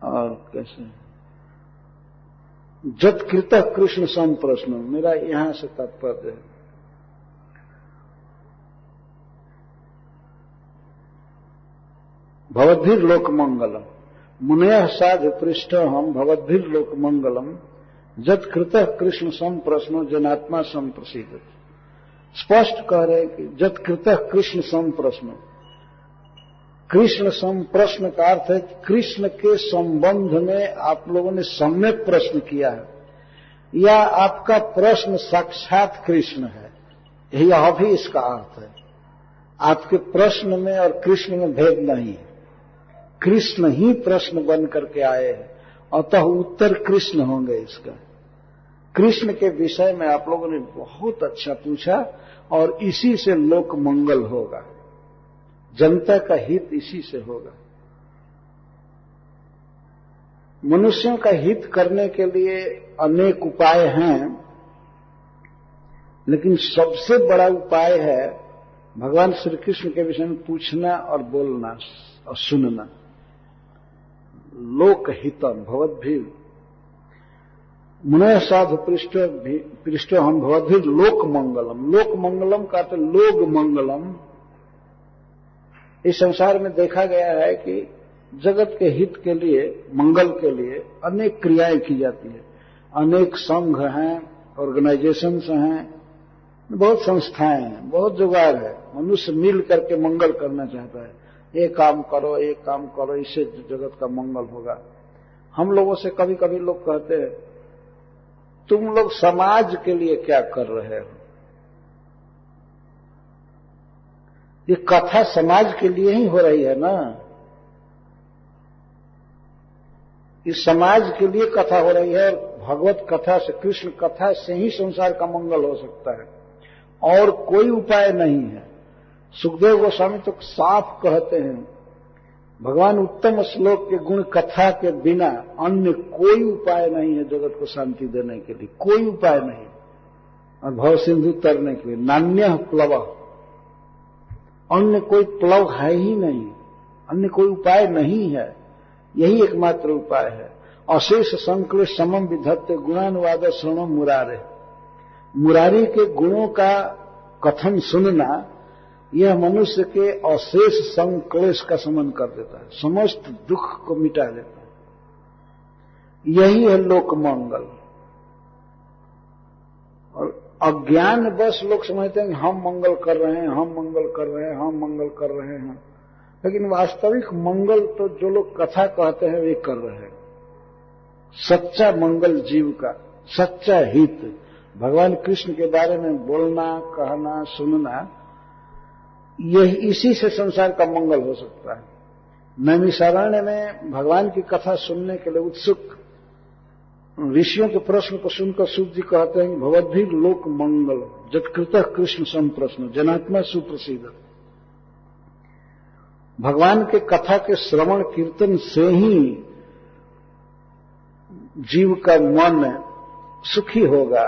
और कैसे जत्कृत कृष्ण संप्रश्न, मेरा यहां से तात्पर्य है। भवद्भिर लोक मंगलम, मुनय साधु पृष्ठ हम भवद्भिर लोक मंगलम जत्कृत कृष्ण संप्रश्नो जनात्मा संप्रसिद्ध। स्पष्ट कह रहे हैं कि जत्कृत कृष्ण संप्रश्नो, कृष्ण संप्रश्न का अर्थ है कि कृष्ण के संबंध में आप लोगों ने सम्यक प्रश्न किया है, या आपका प्रश्न साक्षात कृष्ण है, यह भी इसका अर्थ है। आपके प्रश्न में और कृष्ण में भेद नहीं है, कृष्ण ही प्रश्न बन करके आए हैं, अतः उत्तर कृष्ण होंगे इसका। कृष्ण के विषय में आप लोगों ने बहुत अच्छा पूछा और इसी से लोक मंगल होगा, जनता का हित इसी से होगा। मनुष्यों का हित करने के लिए अनेक उपाय हैं, लेकिन सबसे बड़ा उपाय है भगवान श्री कृष्ण के विषय में पूछना और बोलना और सुनना। लोक हितम भवद्भिर, मुनय साधु पृष्ठ हम भवद्भिर लोक मंगलम। लोक मंगलम का तो लोक मंगलम। इस संसार में देखा गया है कि जगत के हित के लिए, मंगल के लिए अनेक क्रियाएं की जाती है। अनेक संघ हैं, ऑर्गेनाइजेशंस हैं, बहुत संस्थाएं हैं, बहुत जुगाड़ है। मनुष्य मिल करके मंगल करना चाहता है, ये काम करो, ये काम करो, इससे जगत का मंगल होगा। हम लोगों से कभी कभी लोग कहते हैं, तुम लोग समाज के लिए क्या कर रहे हो? ये कथा समाज के लिए ही हो रही है ना, इस समाज के लिए कथा हो रही है। भगवत कथा से, कृष्ण कथा से ही संसार का मंगल हो सकता है, और कोई उपाय नहीं है। सुखदेव गोस्वामी तो साफ कहते हैं, भगवान उत्तम श्लोक के गुण कथा के बिना अन्य कोई उपाय नहीं है जगत को शांति देने के लिए, कोई उपाय नहीं। और भव सिंधु तरने के लिए नान्य प्लव, अन्य कोई प्लव है ही नहीं, अन्य कोई उपाय नहीं है, यही एकमात्र उपाय है। अशेष संक्लेश समम विधत्ते गुणानुवाद श्रवणम मुरारे। मुरारी के गुणों का कथन सुनना यह मनुष्य के अशेष संक्लेश का शमन कर देता है, समस्त दुख को मिटा देता है। यही है लोक मंगल। और अज्ञान बस लोग समझते हैं कि हम मंगल कर रहे हैं, हम मंगल कर रहे हैं, हम मंगल कर रहे हैं, लेकिन वास्तविक मंगल तो जो लोग कथा कहते हैं वे कर रहे हैं। सच्चा मंगल जीव का, सच्चा हित, भगवान कृष्ण के बारे में बोलना, कहना, सुनना, यह इसी से संसार का मंगल हो सकता है। नैमिषारण्य में भगवान की कथा सुनने के लिए उत्सुक ऋषियों के प्रश्न को सुनकर सूत जी कहते हैं कि भवद्भि लोक मंगल जत्कृतः कृष्ण संप्रश्न जनात्मा सुप्रसिद्ध। भगवान के कथा के श्रवण कीर्तन से ही जीव का मन सुखी होगा,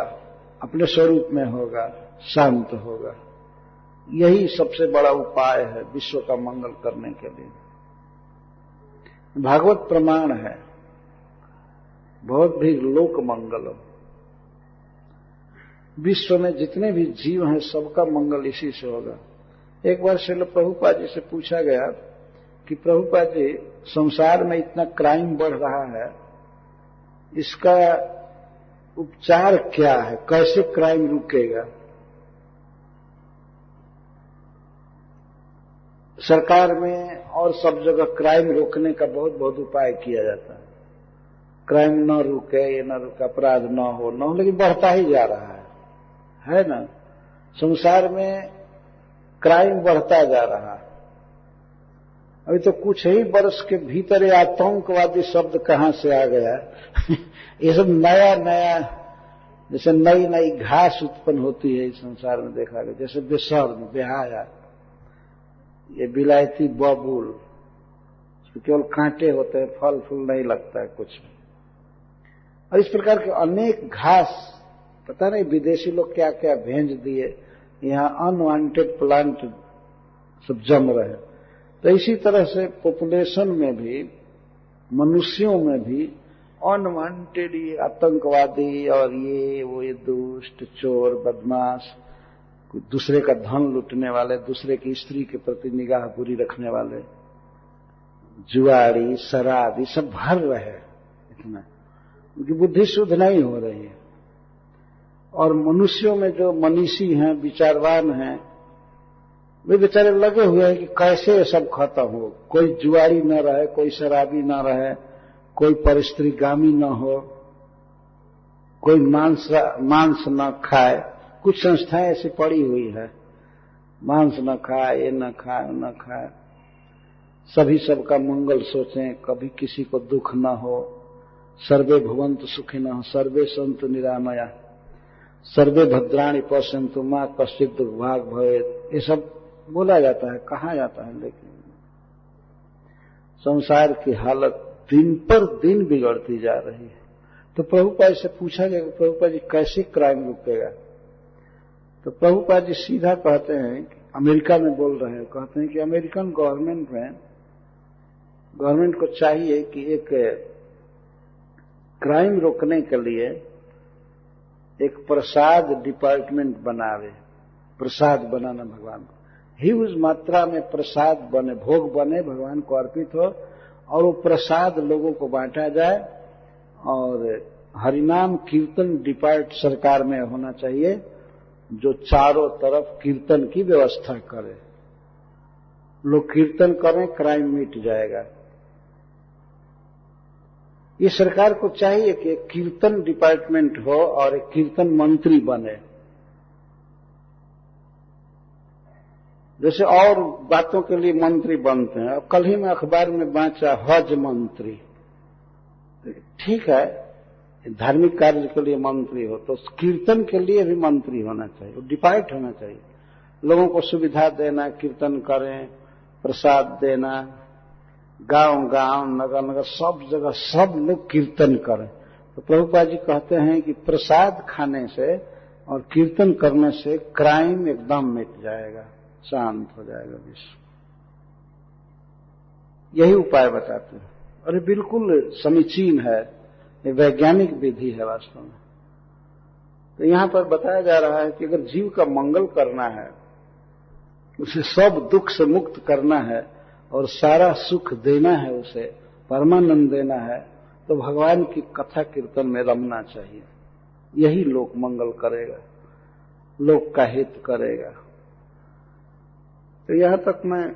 अपने स्वरूप में होगा, शांत होगा। यही सबसे बड़ा उपाय है विश्व का मंगल करने के लिए। भागवत प्रमाण है, बहुत भी लोक मंगलम। विश्व में जितने भी जीव हैं सबका मंगल इसी से होगा। एक बार श्रील प्रभुपाद जी से पूछा गया कि प्रभुपाद जी, संसार में इतना क्राइम बढ़ रहा है, इसका उपचार क्या है, कैसे क्राइम रुकेगा? सरकार में और सब जगह क्राइम रोकने का बहुत बहुत उपाय किया जाता है, क्राइम न रुके, ये न रुके, अपराध न हो, लेकिन बढ़ता ही जा रहा है ना। संसार में क्राइम बढ़ता जा रहा है। अभी तो कुछ ही वर्ष के भीतर ये आतंकवादी शब्द कहां से आ गया ये सब नया नया, जैसे नई नई घास उत्पन्न होती है इस संसार में देखा गया, जैसे बेशर्म, बेहाया, ये विलायती बबूल, केवल कांटे होते हैं, फल फूल नहीं लगता है कुछ। और इस प्रकार के अनेक घास, पता नहीं विदेशी लोग क्या क्या भेज दिए, यहाँ अनवांटेड प्लांट सब जम रहे हैं। तो इसी तरह से पॉपुलेशन में भी, मनुष्यों में भी अनवांटेड ये आतंकवादी और ये दुष्ट, चोर, बदमाश, दूसरे का धन लूटने वाले, दूसरे की स्त्री के प्रति निगाह बुरी रखने वाले, जुआरी, शराब, ये सब भर रहे हैं इतना, उनकी बुद्धि शुद्ध नहीं हो रही है। और मनुष्यों में जो मनीषी हैं, विचारवान हैं, वे बेचारे लगे हुए हैं कि कैसे ये सब खत्म हो, कोई जुआरी न रहे, कोई शराबी न रहे, कोई परस्त्रीगामी न हो, कोई मांस न खाए। कुछ संस्थाएं ऐसी पड़ी हुई है, मांस न खाए, ये न खाए, न खाए, सभी सबका मंगल सोचें, कभी किसी को दुख न हो, सर्वे भवन्तु सुखिनः, सर्वे सन्तु निरामया, सर्वे भद्राणि पश्यन्तु मा कश्चित् दुर्भाग् भवेत्। ये सब बोला जाता है, कहा जाता है, लेकिन संसार की हालत दिन पर दिन बिगड़ती जा रही है। तो प्रभुपाद से पूछा गया कि प्रभुपाद जी कैसे क्राइम रुकेगा? तो प्रभुपाद जी सीधा कहते हैं कि अमेरिका में बोल रहे हैं, कहते हैं कि अमेरिकन गवर्नमेंट को चाहिए कि एक क्राइम रोकने के लिए एक प्रसाद डिपार्टमेंट बनावे। प्रसाद बनाना भगवान को, ह्यूज मात्रा में प्रसाद बने, भोग बने, भगवान को अर्पित हो, और वो प्रसाद लोगों को बांटा जाए। और हरिनाम कीर्तन डिपार्ट सरकार में होना चाहिए, जो चारों तरफ कीर्तन की व्यवस्था करे। लोग कीर्तन करें, क्राइम मिट जाएगा। ये सरकार को चाहिए कि एक कीर्तन डिपार्टमेंट हो और एक कीर्तन मंत्री बने। जैसे और बातों के लिए मंत्री बनते हैं। अब कल ही में अखबार में बांचा हज मंत्री। ठीक है, धार्मिक कार्य के लिए मंत्री हो तो कीर्तन के लिए भी मंत्री होना चाहिए, डिपार्ट होना चाहिए। लोगों को सुविधा देना, कीर्तन करें, प्रसाद देना, गांव गांव नगर नगर सब जगह सब लोग कीर्तन करें। तो प्रभुपाद जी कहते हैं कि प्रसाद खाने से और कीर्तन करने से क्राइम एकदम मिट जाएगा, शांत हो जाएगा विश्व। यही उपाय बताते हैं और ये बिल्कुल समीचीन है, ये वैज्ञानिक विधि है वास्तव में। तो यहां पर बताया जा रहा है कि अगर जीव का मंगल करना है, उसे सब दुख से मुक्त करना है और सारा सुख देना है, उसे परमानंद देना है, तो भगवान की कथा कीर्तन में रमना चाहिए। यही लोक मंगल करेगा, लोक का हित करेगा। तो यहां तक मैं